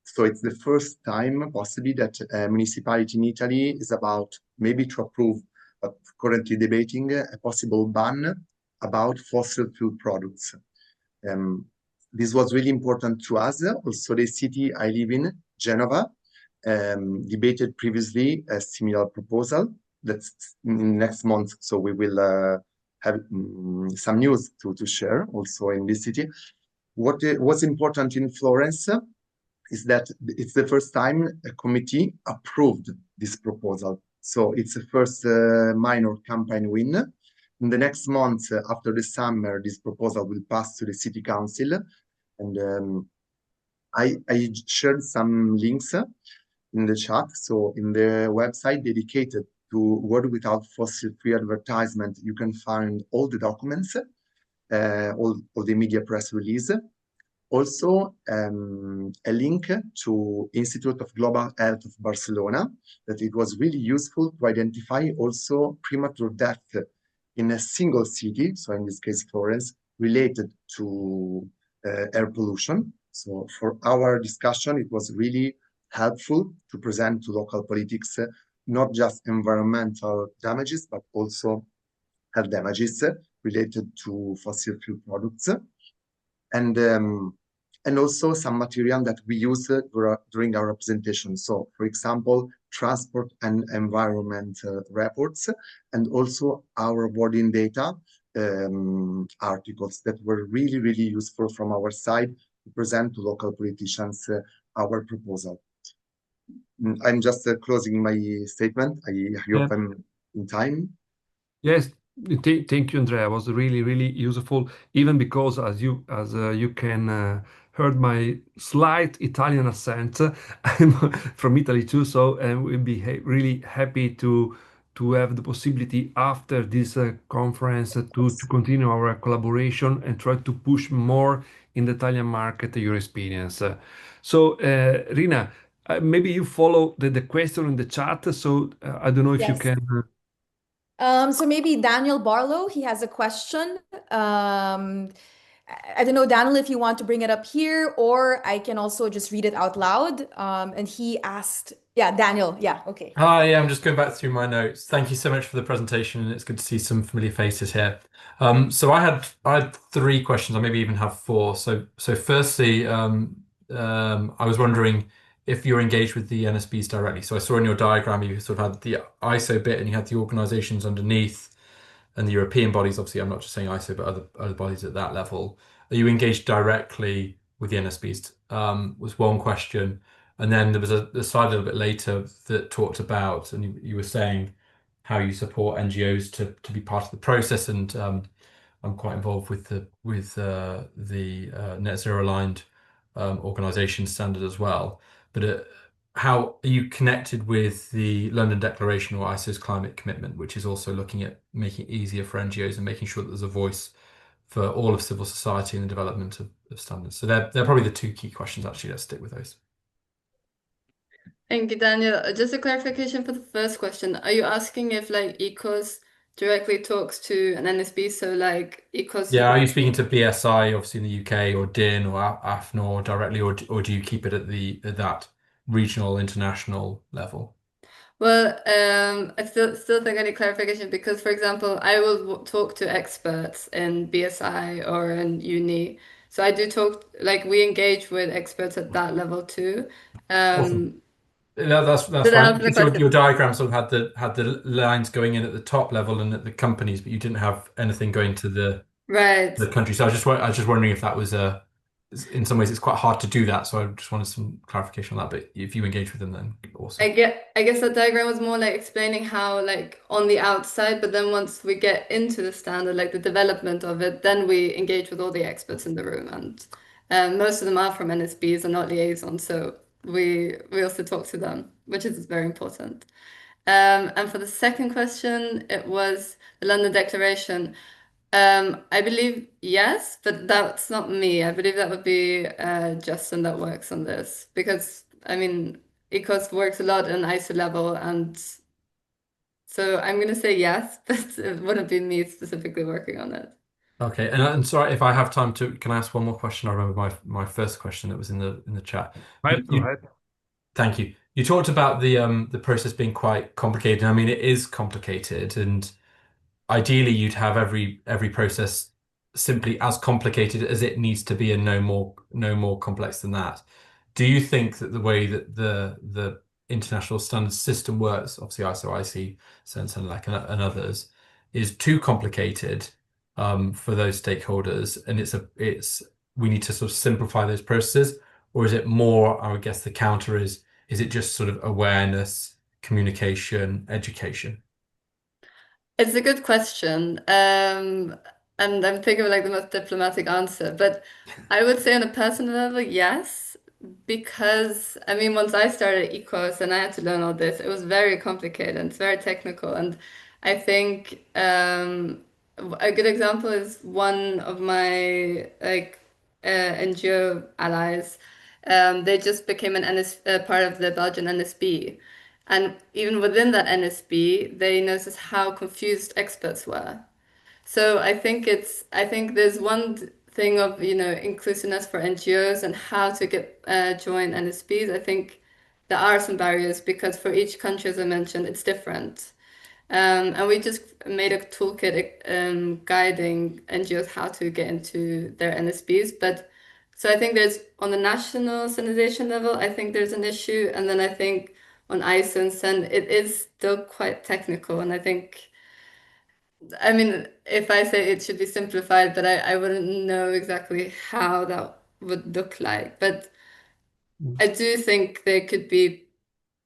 So it's the first time possibly that a municipality in Italy is about maybe to approve, but currently debating a possible ban about fossil fuel products. This was really important to us. Also, the city I live in, Genova, debated previously a similar proposal that's in next month. So we will have some news to share also in this city. What was important in Florence is that it's the first time a committee approved this proposal. So it's the first minor campaign win. In the next month, after the summer, this proposal will pass to the city council. And I shared some links in the chat. So in the website dedicated to World Without Fossil Free Advertisement, you can find all the documents, all the media press release. Also, a link to Institute of Global Health of Barcelona, that it was really useful to identify also premature death in a single city, so in this case Florence, related to air pollution. So for our discussion, it was really helpful to present to local politics not just environmental damages, but also health damages related to fossil fuel products. And also some material that we use during our presentation. So, for example, transport and environment reports, and also our boarding data articles that were really, really useful from our side to present to local politicians our proposal. I'm just closing my statement. I hope I'm in time. Yes, thank you, Andrea. It was really, really useful, even because as you can heard my slight Italian accent. I'm from Italy too, so we'll be really happy to have the possibility after this conference to continue our collaboration and try to push more in the Italian market your experience. So, Rina, maybe you follow the question in the chat. So I don't know if you Yes. can. So maybe Daniel Barlow, he has a question. I don't know, Daniel, if you want to bring it up here, or I can also just read it out loud. And he asked, yeah, Daniel, yeah, okay. Hi, yeah, I'm just going back through my notes. Thank you so much for the presentation, and it's good to see some familiar faces here. So I had 3 questions, or maybe even have 4. So firstly, I was wondering if you're engaged with the NSBs directly. So I saw in your diagram you sort of had the ISO bit, and you had the organisations underneath, and the European bodies. Obviously, I'm not just saying ISO, but other bodies at that level. Are you engaged directly with the NSBs? Was one question. And then there was a slide a little bit later that talked about, and you were saying how you support NGOs to be part of the process. And I'm quite involved with the net zero aligned organisation standard as well. But how are you connected with the London Declaration or ISO's climate commitment, which is also looking at making it easier for NGOs and making sure that there's a voice for all of civil society in the development of standards? So they're probably the 2 key questions, actually. Let's stick with those. Thank you, Daniel. Just a clarification for the first question. Are you asking if like ECOS directly talks to an NSB? So like ECOS. Yeah, are you speaking to BSI, obviously in the UK, or DIN or AFNOR directly, or do you keep it at that regional, international level? Well, I still think I need clarification because, for example, I will talk to experts in BSI or in uni. So I do talk, like we engage with experts at that level too. Awesome. That's Did that fine. answer the Because your question? diagram sort of had the lines going in at the top level and at the companies, but you didn't have anything going to the Right. country. So I was just wondering if that was in some ways it's quite hard to do that. So I just wanted some clarification on that. But if you engage with them, then awesome. I guess the diagram was more like explaining how like on the outside, but then once we get into the standard, like the development of it, then we engage with all the experts in the room, and most of them are from NSBs and not liaisons. So we also talk to them, which is very important. And for the second question, it was the London Declaration. I believe yes, but that's not me. I believe that would be Justin that works on this because I mean, ECOS works a lot on ISO level, and so I'm gonna say yes, but it wouldn't be me specifically working on it. Okay, and sorry if I have time to. Can I ask one more question? I remember my first question that was in the chat. Right, go ahead. Thank you. You talked about the process being quite complicated. I mean, it is complicated, and ideally you'd have every process simply as complicated as it needs to be and no more complex than that. Do you think that the way that the international standard system works, obviously ISO, IC, CEN, and others, is too complicated for those stakeholders, and it's we need to sort of simplify those processes, or is it more, I would guess the counter is it just sort of awareness, communication, education? It's a good question. And I'm thinking of like the most diplomatic answer, but I would say on a personal level, yes, because I mean, once I started ECOS and I had to learn all this, it was very complicated and it's very technical. And I think a good example is one of my like NGO allies. They just became an part of the Belgian NSB. And even within that NSB, they noticed how confused experts were. So I think there's one thing of, you know, inclusiveness for NGOs and how to get join NSBs. I think there are some barriers because for each country, as I mentioned, it's different. And we just made a toolkit guiding NGOs how to get into their NSBs. But so I think there's on the national standardization level, I think there's an issue. And then I think on ISO and CEN, it is still quite technical. And I think, I mean, if I say it should be simplified, but I wouldn't know exactly how that would look like. But I do think there could be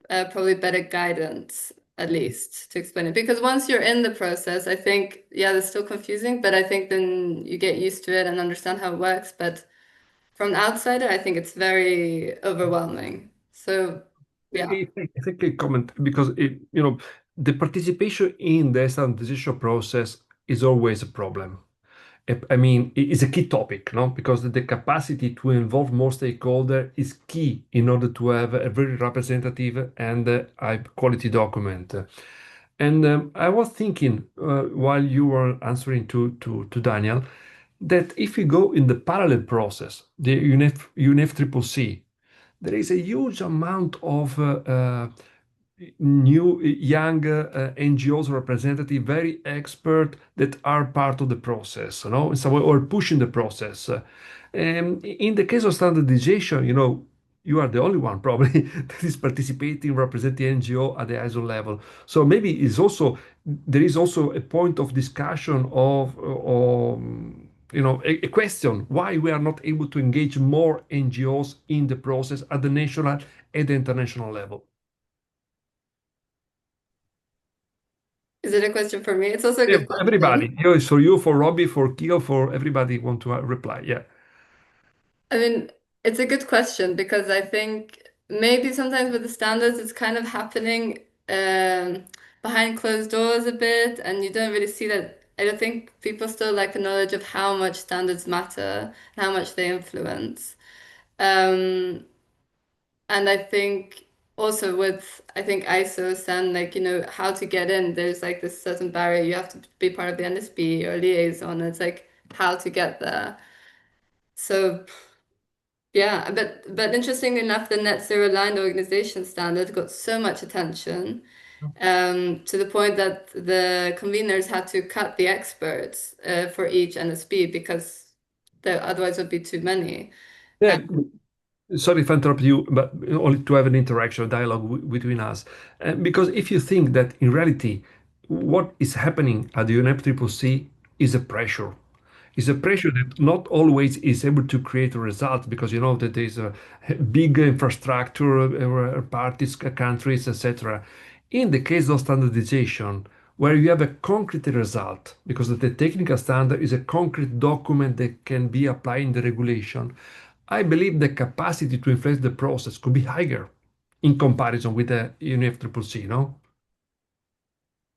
probably better guidance, at least, to explain it. Because once you're in the process, I think, yeah, it's still confusing, but I think then you get used to it and understand how it works. But from an outsider, I think it's very overwhelming. So, yeah. I think a comment because the participation in the standardization process is always a problem. I mean, it's a key topic, no? Because the capacity to involve more stakeholder is key in order to have a very representative and high quality document. And I was thinking while you were answering to Daniel that if you go in the parallel process, the UNFCCC, there is a huge amount of new young NGOs representative, very expert that are part of the process, in some way, or pushing the process. In the case of standardization, you are the only one probably that is participating, representing NGO at the ISO level. So maybe there is also a point of discussion of, a question why we are not able to engage more NGOs in the process at the national and the international level. Is it a question for me? It's also a good question. Everybody. It's for you, for Robbie, for Kjell, for everybody want to reply. Yeah. I mean, it's a good question because I think maybe sometimes with the standards, it's kind of happening behind closed doors a bit, and you don't really see that. I don't think people still lack a knowledge of how much standards matter and how much they influence. And I think also with, I think ISOs and like, how to get in, there's like this certain barrier. You have to be part of the NSB or liaison. It's like how to get there. So yeah, but interestingly enough, the Net Zero Aligned Organization standard got so much attention, to the point that the conveners had to cut the experts for each NSB because there otherwise would be too many. Yeah. Sorry if I interrupt you, but only to have an interaction, dialogue between us. Because if you think that in reality, what is happening at the UNFCCC is a pressure. It's a pressure that not always is able to create a result because you know that there's a big infrastructure, parties, countries, etc. In the case of standardization, where you have a concrete result, because the technical standard is a concrete document that can be applied in the regulation, I believe the capacity to influence the process could be higher in comparison with the UNFCCC, no?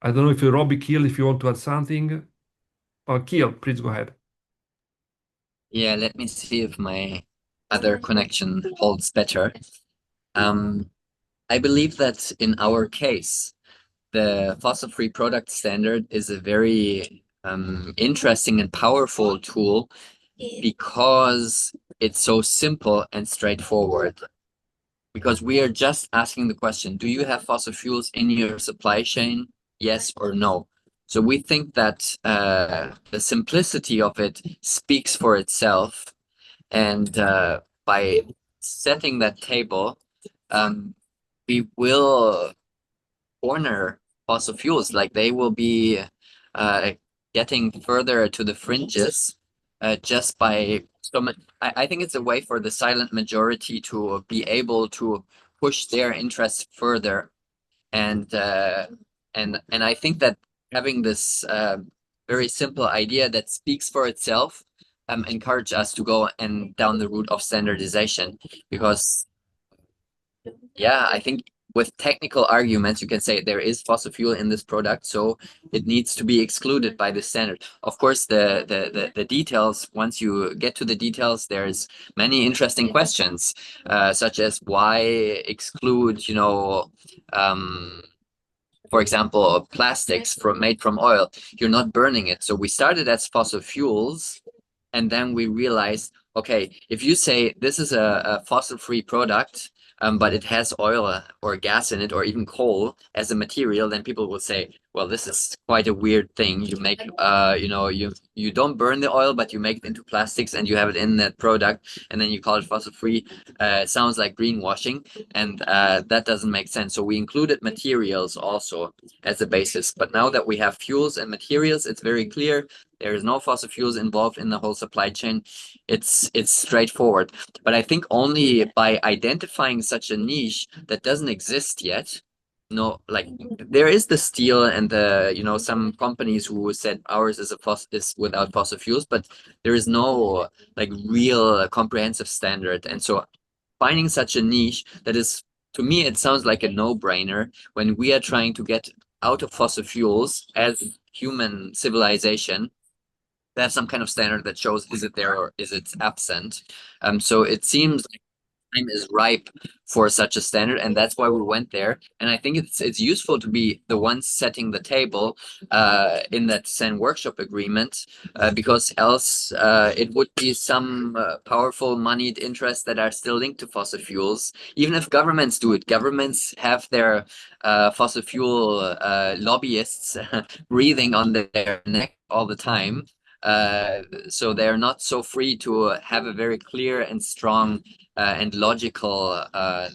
I don't know if Robbie, Kjell, if you want to add something. Kjell, please go ahead. Yeah, let me see if my other connection holds better. I believe that in our case, the fossil-free product standard is a very interesting and powerful tool because it's so simple and straightforward. Because we are just asking the question, do you have fossil fuels in your supply chain? Yes or no? So we think that the simplicity of it speaks for itself. And by setting that table, we will corner fossil fuels, like they will be getting further to the fringes just by so much. I think it's a way for the silent majority to be able to push their interests further, and I think that having this very simple idea that speaks for itself encourage us to go and down the route of standardization, because yeah, I think with technical arguments, you can say there is fossil fuel in this product, so it needs to be excluded by the standard. Of course, the details, once you get to the details, there's many interesting questions, such as why exclude, you know, for example, plastics made from oil. You're not burning it. So we started as fossil fuels, and then we realized, okay, if you say this is a fossil-free product, but it has oil or gas in it, or even coal as a material, then people will say, well, this is quite a weird thing. You make, you know, you don't burn the oil, but you make it into plastics and you have it in that product, and then you call it fossil-free. It sounds like greenwashing, and that doesn't make sense. So we included materials also as a basis. But now that we have fuels and materials, it's very clear there is no fossil fuels involved in the whole supply chain. It's straightforward. But I think only by identifying such a niche that doesn't exist yet, no, like there is the steel and the, you know, some companies who said ours is without fossil fuels, but there is no like real comprehensive standard. And so finding such a niche that is, to me, it sounds like a no-brainer when we are trying to get out of fossil fuels as human civilization. There's some kind of standard that shows, is it there or is it absent? So it seems like time is ripe for such a standard, and that's why we went there. And I think it's useful to be the ones setting the table in that SEN workshop agreement, because else it would be some powerful moneyed interests that are still linked to fossil fuels. Even if governments do it, governments have their fossil fuel lobbyists breathing on their neck all the time. So they're not so free to have a very clear and strong and logical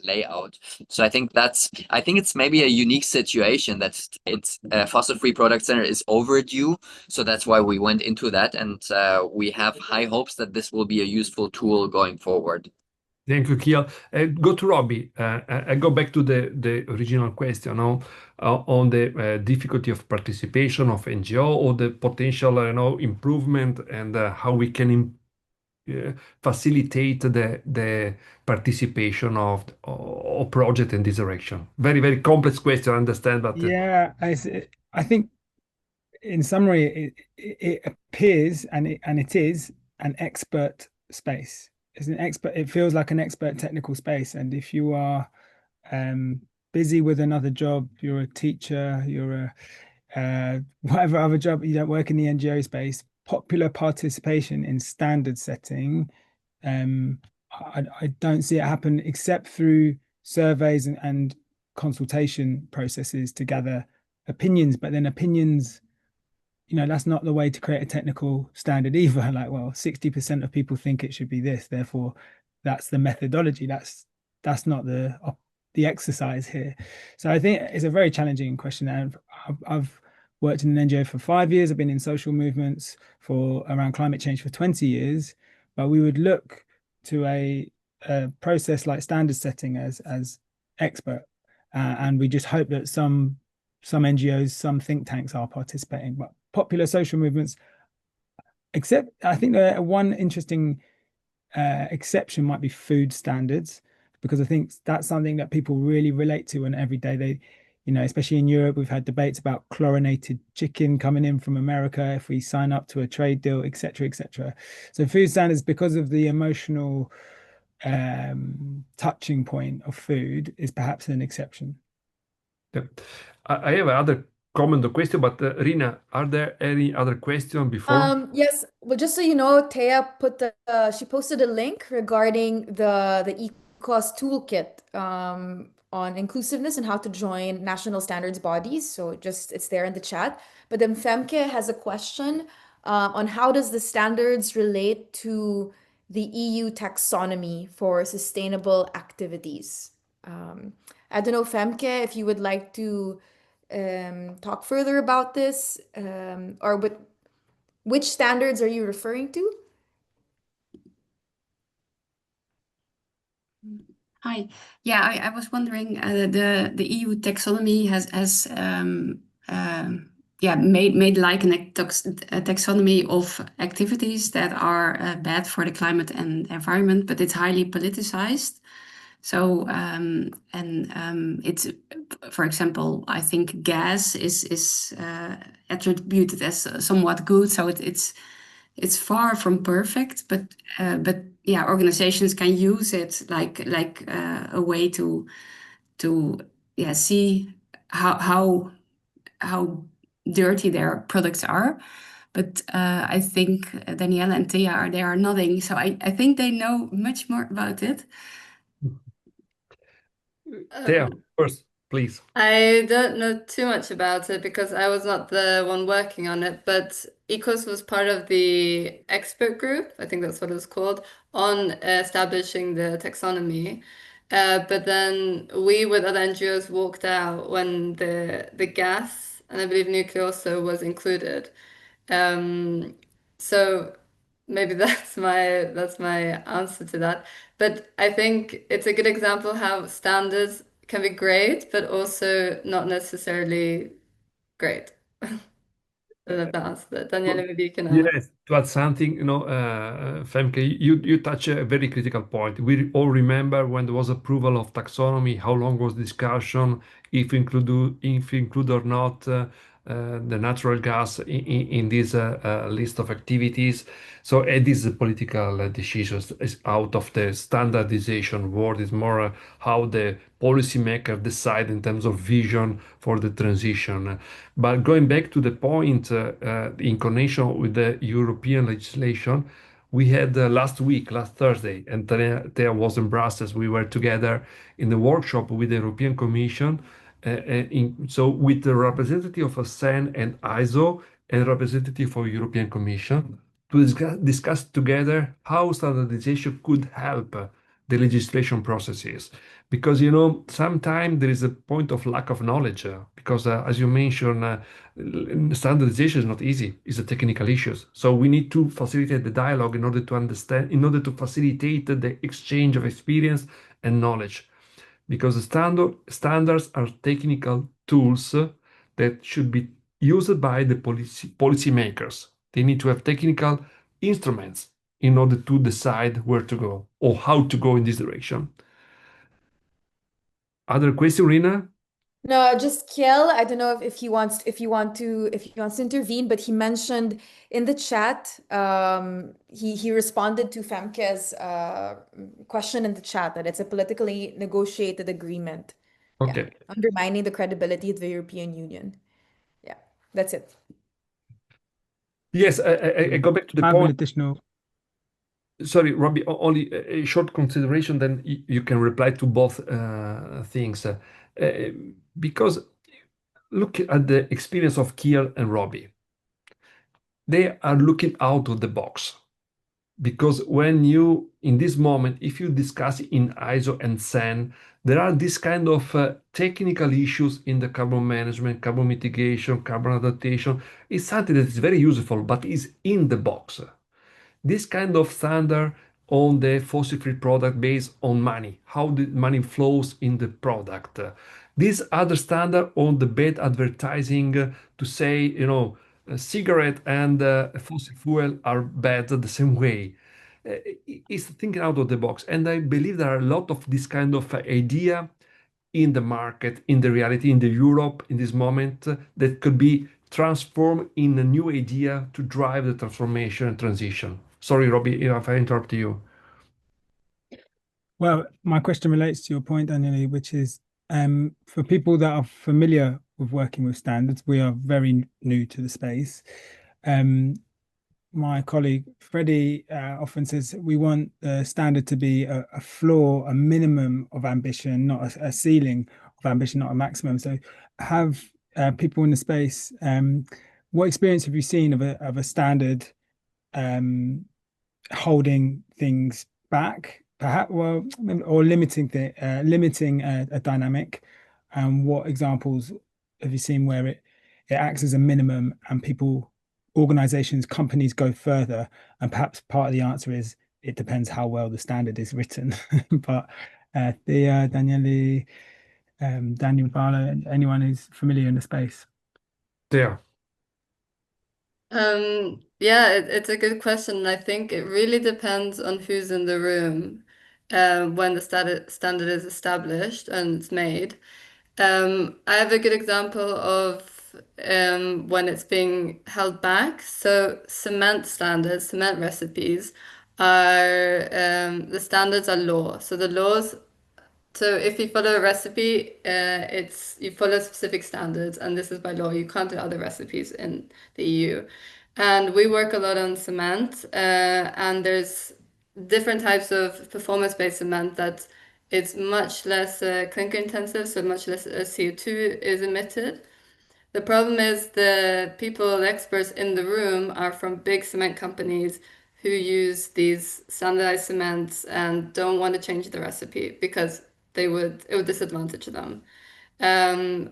layout. So I think it's maybe a unique situation that it's fossil-free product center is overdue. So that's why we went into that, and we have high hopes that this will be a useful tool going forward. Thank you, Kjell. Go to Robbie. I go back to the original question on the difficulty of participation of NGO or the potential improvement, and how we can facilitate the participation of project in this direction. Very, very complex question, I understand, but yeah, I think in summary, it appears and it is an expert space. It's an expert. It feels like an expert technical space, and if you are busy with another job, you're a teacher, you're a whatever other job, you don't work in the NGO space, popular participation in standard setting, I don't see it happen except through surveys and consultation processes to gather opinions. But then opinions, that's not the way to create a technical standard either. Like, well, 60% of people think it should be this, therefore that's the methodology. That's not the exercise here. So I think it's a very challenging question. And I've worked in an NGO for 5 years. I've been in social movements for around climate change for 20 years. But we would look to a process like standard setting as expert, and we just hope that some NGOs, some think tanks are participating. But popular social movements, except I think one interesting exception might be food standards, because I think that's something that people really relate to, and every day they, especially in Europe, we've had debates about chlorinated chicken coming in from America if we sign up to a trade deal, etc., etc. So food standards, because of the emotional touching point of food, is perhaps an exception. Yeah. I have another comment or question, but Rina, are there any other question before? Yes. Well, just so you know, Thea she posted a link regarding the ECOS toolkit on inclusiveness and how to join national standards bodies. So just it's there in the chat. But then Femke has a question on how does the standards relate to the EU taxonomy for sustainable activities. I don't know, Femke, if you would like to talk further about this, or which standards are you referring to? Hi. Yeah, I was wondering, the EU taxonomy has made like a taxonomy of activities that are bad for the climate and environment, but it's highly politicized. So it's, for example, I think gas is attributed as somewhat good. So it's far from perfect, but yeah, organizations can use it like a way to see how dirty their products are. But I think Daniele and Thea they are nodding, so I think they know much more about it. Thea, first, please. I don't know too much about it because I was not the one working on it, but ECOS was part of the expert group, I think that's what it was called, on establishing the taxonomy. But then we with other NGOs walked out when the gas, and I believe nuclear also was included. So maybe that's my answer to that. But I think it's a good example how standards can be great, but also not necessarily great. I don't know if that answers it. Daniele, maybe you can add. Yes, to add something, Femke, you touch a very critical point. We all remember when there was approval of taxonomy, how long was discussion, if include or not the natural gas in this list of activities. So it is a political decisions is out of the standardization world. Is more how the policymaker decide in terms of vision for the transition. But going back to the point in connection with the European legislation, we had last Thursday, and Thea was in Brussels. We were together in the workshop with the European Commission, so with the representative of SEN and ISO and representative for European Commission to discuss together how standardization could help the legislation processes. Because sometimes there is a point of lack of knowledge. Because as you mentioned, standardization is not easy; it's a technical issues. So we need to facilitate the dialogue in order to understand, in order to facilitate the exchange of experience and knowledge. Because the standards are technical tools that should be used by the policymakers. They need to have technical instruments in order to decide where to go or how to go in this direction. Other question, Rina? No, just Kjell. I don't know if he wants to intervene, but he mentioned in the chat, he responded to Femke's question in the chat that it's a politically negotiated agreement. Okay. Yeah, undermining the credibility of the European Union. Yeah, that's it. Yes, I go back to the I have an point. additional. Sorry, Robbie, only a short consideration, then you can reply to both things. Because look at the experience of Kjell and Robbie. They are looking out of the box. Because when you, in this moment, if you discuss in ISO and SEN, there are this kind of technical issues in the carbon management, carbon mitigation, carbon adaptation. It's something that is very useful, but is in the box. This kind of standard on the fossil-free product based on money, how the money flows in the product. This other standard on the bad advertising to say, a cigarette and fossil fuel are bad the same way. is thinking out of the box. And I believe there are a lot of this kind of idea in the market, in the reality, in the Europe, in this moment, that could be transformed in a new idea to drive the transformation and transition. Sorry, Robbie, if I interrupt you. Well, my question relates to your point, Daniele, which is for people that are familiar with working with standards, we are very new to the space. My colleague Freddie often says we want the standard to be a floor, a minimum of ambition, not a ceiling of ambition, not a maximum. So have people in the space, what experience have you seen of a standard holding things back, perhaps, well, or limiting a dynamic? And what examples have you seen where it acts as a minimum and organizations, companies go further? And perhaps part of the answer is it depends how well the standard is written. But Thea, Daniele, Daniel, Barlow, anyone who's familiar in the space? Thea. Yeah, it's a good question. I think it really depends on who's in the room when the standard is established and it's made. I have a good example of when it's being held back. So cement standards, cement recipes are the standards are law. So the laws. So if you follow a recipe, you follow specific standards, and this is by law. You can't do other recipes in the EU. And we work a lot on cement, and there's different types of performance-based cement that it's much less clinker intensive, so much less CO2 is emitted. The problem is the experts in the room are from big cement companies who use these standardized cements and don't want to change the recipe because it would disadvantage them.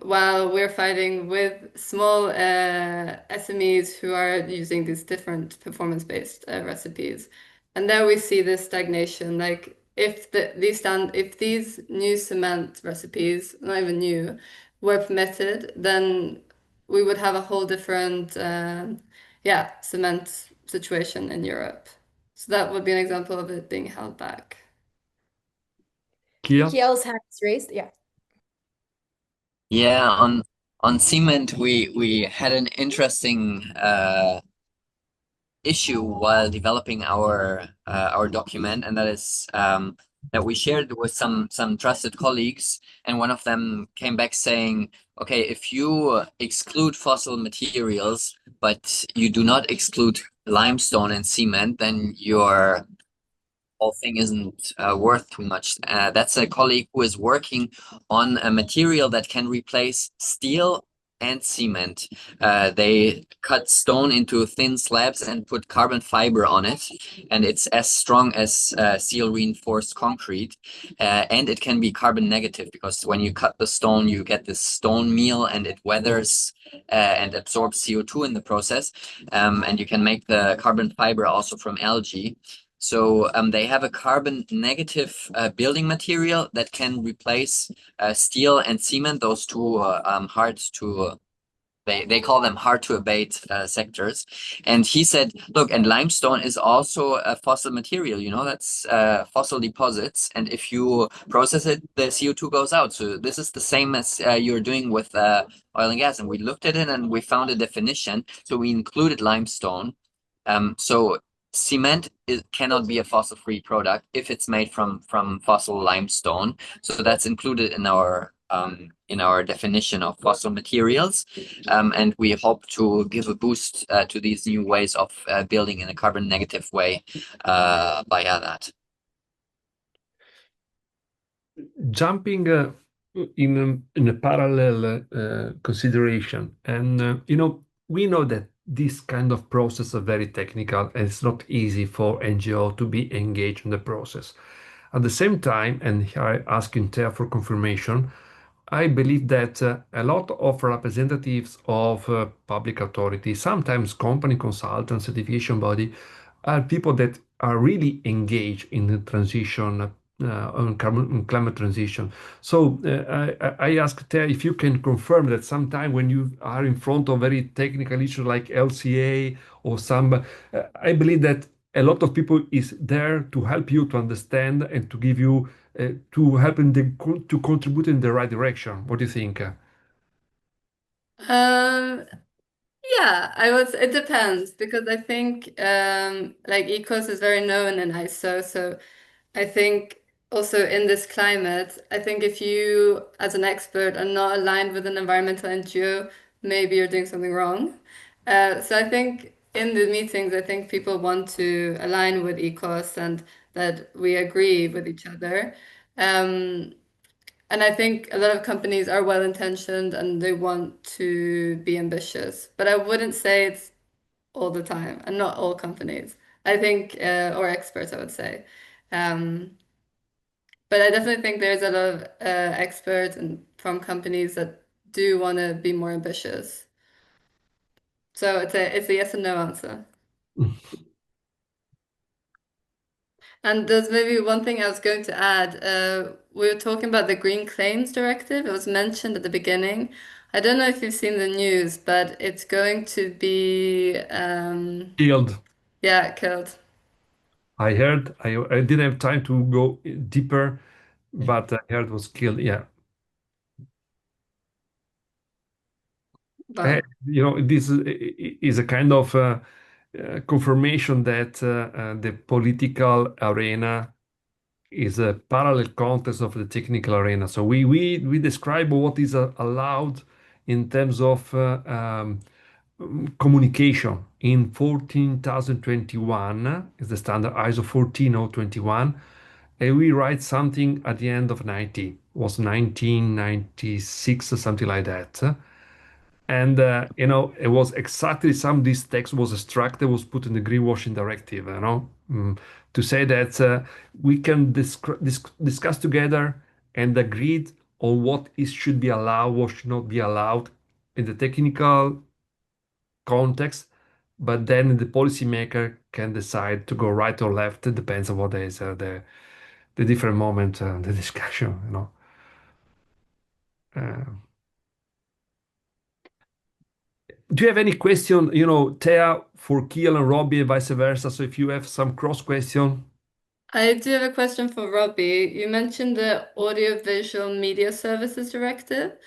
While we're fighting with small SMEs who are using these different performance-based recipes. And there we see this stagnation. Like if these new cement recipes, not even new, were permitted, then we would have a whole different cement situation in Europe. So that would be an example of it being held back. Kjell's hand is raised. Yeah. Yeah, on cement we had an interesting issue while developing our document, and that is that we shared with some trusted colleagues, and one of them came back saying, okay, if you exclude fossil materials but you do not exclude limestone and cement, then your whole thing isn't worth too much. That's a colleague who is working on a material that can replace steel and cement. They cut stone into thin slabs and put carbon fiber on it, and it's as strong as steel reinforced concrete. And it can be carbon negative because when you cut the stone, you get this stone meal and it weathers and absorbs CO2 in the process. And you can make the carbon fiber also from algae. So they have a carbon negative building material that can replace steel and cement, those two they call them hard to abate sectors. And he said, look, and limestone is also a fossil material, that's fossil deposits. And if you process it, the CO2 goes out. So this is the same as you're doing with oil and gas. And we looked at it and we found a definition. So we included limestone. So cement cannot be a fossil-free product if it's made from fossil limestone. So that's included in our definition of fossil materials, and we hope to give a boost to these new ways of building in a carbon negative way via that. Jumping in a parallel consideration, and we know that this kind of process is very technical and it's not easy for NGO to be engaged in the process. At the same time, and here I ask Thea for confirmation, I believe that a lot of representatives of public authorities, sometimes company consultants, certification body, are people that are really engaged in the transition on climate transition. So I ask Thea if you can confirm that sometime when you are in front of very technical issues like LCA or some, I believe that a lot of people is there to help you to understand and to give you to help to contribute in the right direction. What do you think? Yeah, it depends because I think like ECOS is very known in ISO, so I think also in this climate, I think if you as an expert are not aligned with an environmental NGO, maybe you're doing something wrong. So I think in the meetings, I think people want to align with ECOS and that we agree with each other. And I think a lot of companies are well-intentioned and they want to be ambitious, but I wouldn't say it's all the time and not all companies. I think, or experts, I would say. But I definitely think there's a lot of experts and from companies that do want to be more ambitious. So it's a yes and no answer. And there's maybe one thing I was going to add. We were talking about the Green Claims Directive. It was mentioned at the beginning. I don't know if you've seen the news, but it's going to be Killed. yeah, killed. I heard. I didn't have time to go deeper, but I heard it was killed. Yeah. Wow. This is a kind of confirmation that the political arena is a parallel context of the technical arena. So we describe what is allowed in terms of communication in 14021 is the standard ISO 14021, and we write something at the end of 90, was 1996 or something like that. And it was exactly some of this text was extracted, was put in the greenwashing directive, to say that we can discuss together and agreed on what is should be allowed, what should not be allowed in the technical context, but then the policymaker can decide to go right or left. It depends on what is the different moment, the discussion. Uh, Do you have any question, Thea, for Kjell and Robbie and vice versa? So if you have some cross question. I do have a question for Robbie. You mentioned the Audiovisual Media Services Directive.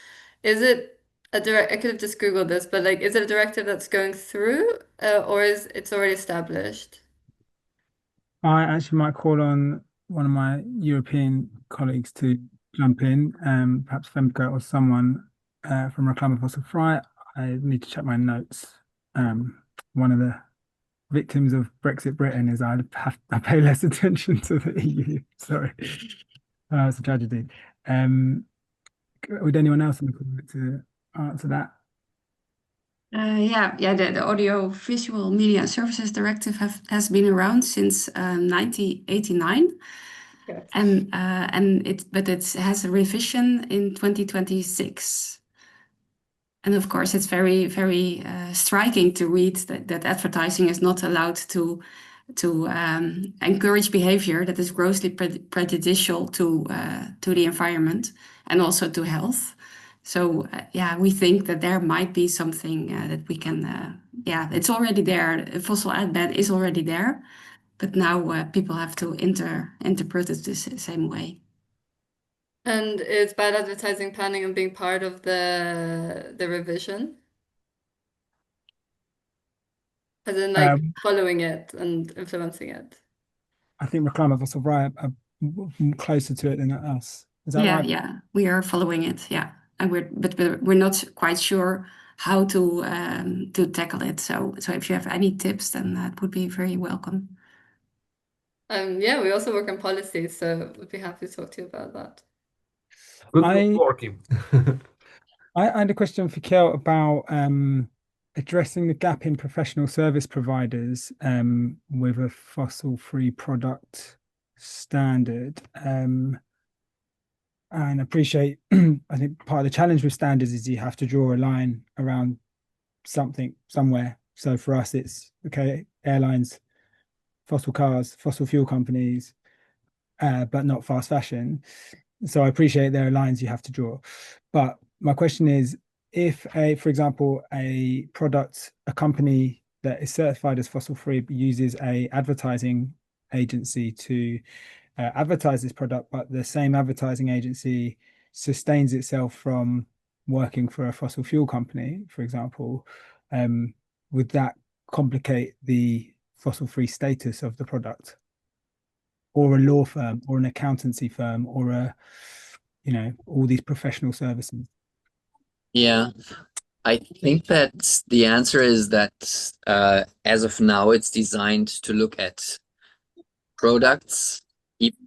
Is it I could have just Googled this, but like, is it a directive that's going through, or is it's already established? I actually might call on one of my European colleagues to jump in, perhaps Femke or someone from Reclame Fossil Frei. I need to check my notes. One of the victims of Brexit Britain is I pay less attention to the EU. Sorry, it's a tragedy. Would anyone else like to answer that? The Audiovisual Media and Services Directive has been around since 1989, Okay. but it has a revision in 2026. And of course, it's very, very striking to read that advertising is not allowed to encourage behavior that is grossly prejudicial to the environment and also to health. So we think that there might be something that we can. It's already there. A fossil ad ban is already there, but now people have to interpret it the same way. And is bad advertising planning on being part of the revision? As in like following it and influencing it? I think Reclame Fossil Frei are closer to it than us. Is that right? Yeah, we are following it. Yeah, and we're not quite sure how to tackle it. So if you have any tips, then that would be very welcome. We also work on policy, so we'd be happy to talk to you about that. Good working. I had a question for Kjell about addressing the gap in professional service providers with a fossil-free product standard. And appreciate, I think part of the challenge with standards is you have to draw a line around something somewhere. So for us, it's okay, airlines, fossil cars, fossil fuel companies, but not fast fashion. So I appreciate there are lines you have to draw. But my question is, if for example, a company that is certified as fossil free uses a advertising agency to advertise this product, but the same advertising agency sustains itself from working for a fossil fuel company, for example, would that complicate the fossil free status of the product? Or a law firm or an accountancy firm or all these professional services? Yeah, I think that the answer is that as of now, it's designed to look at products, even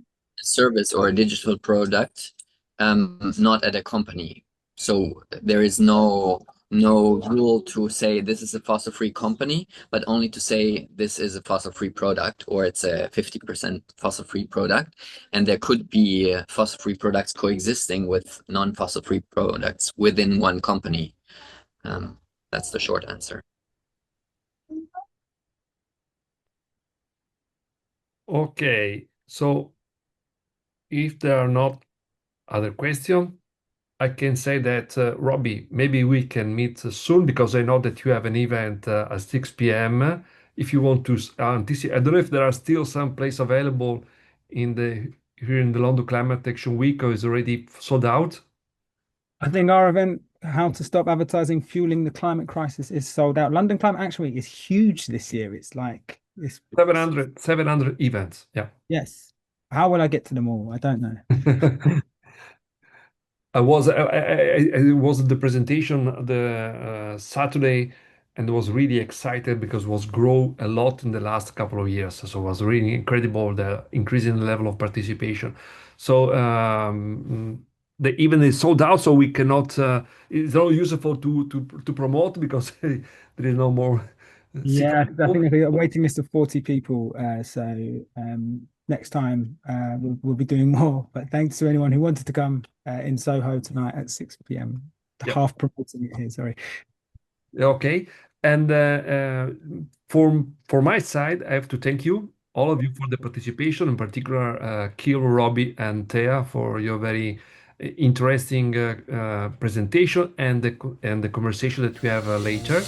a service or a digital product, not at a company. So there is no rule to say this is a fossil-free company, but only to say this is a fossil-free product or it's a 50% fossil-free product. And there could be fossil-free products coexisting with non-fossil-free products within one company. That's the short answer. Okay, so if there are not other questions, I can say that, Robbie, maybe we can meet soon because I know that you have an event at 6 p.m. If you want to anticipate, I don't know if there are still some place available here in the London Climate Action Week, or is already sold out. I think our event, How to Stop Advertising Fueling the Climate Crisis, is sold out. London Climate Action Week is huge this year. It's like it's 700 events. Yeah. Yes. How will I get to them all? I don't know. I was at the presentation the Saturday, and was really excited because it was grow a lot in the last couple of years. So it was really incredible, the increasing level of participation. So even is sold out, so we cannot. It's not useful to promote because there is no more. Yeah, I think there's a waiting list of 40 people. Next time we'll be doing more. But thanks to anyone who wanted to come in Soho tonight at 6 p.m. Yep. Half promoting it here, sorry. Okay. And for my side, I have to thank you, all of you, for the participation, in particular Kjell, Robbie, and Thea, for your very interesting presentation and the conversation that we have later.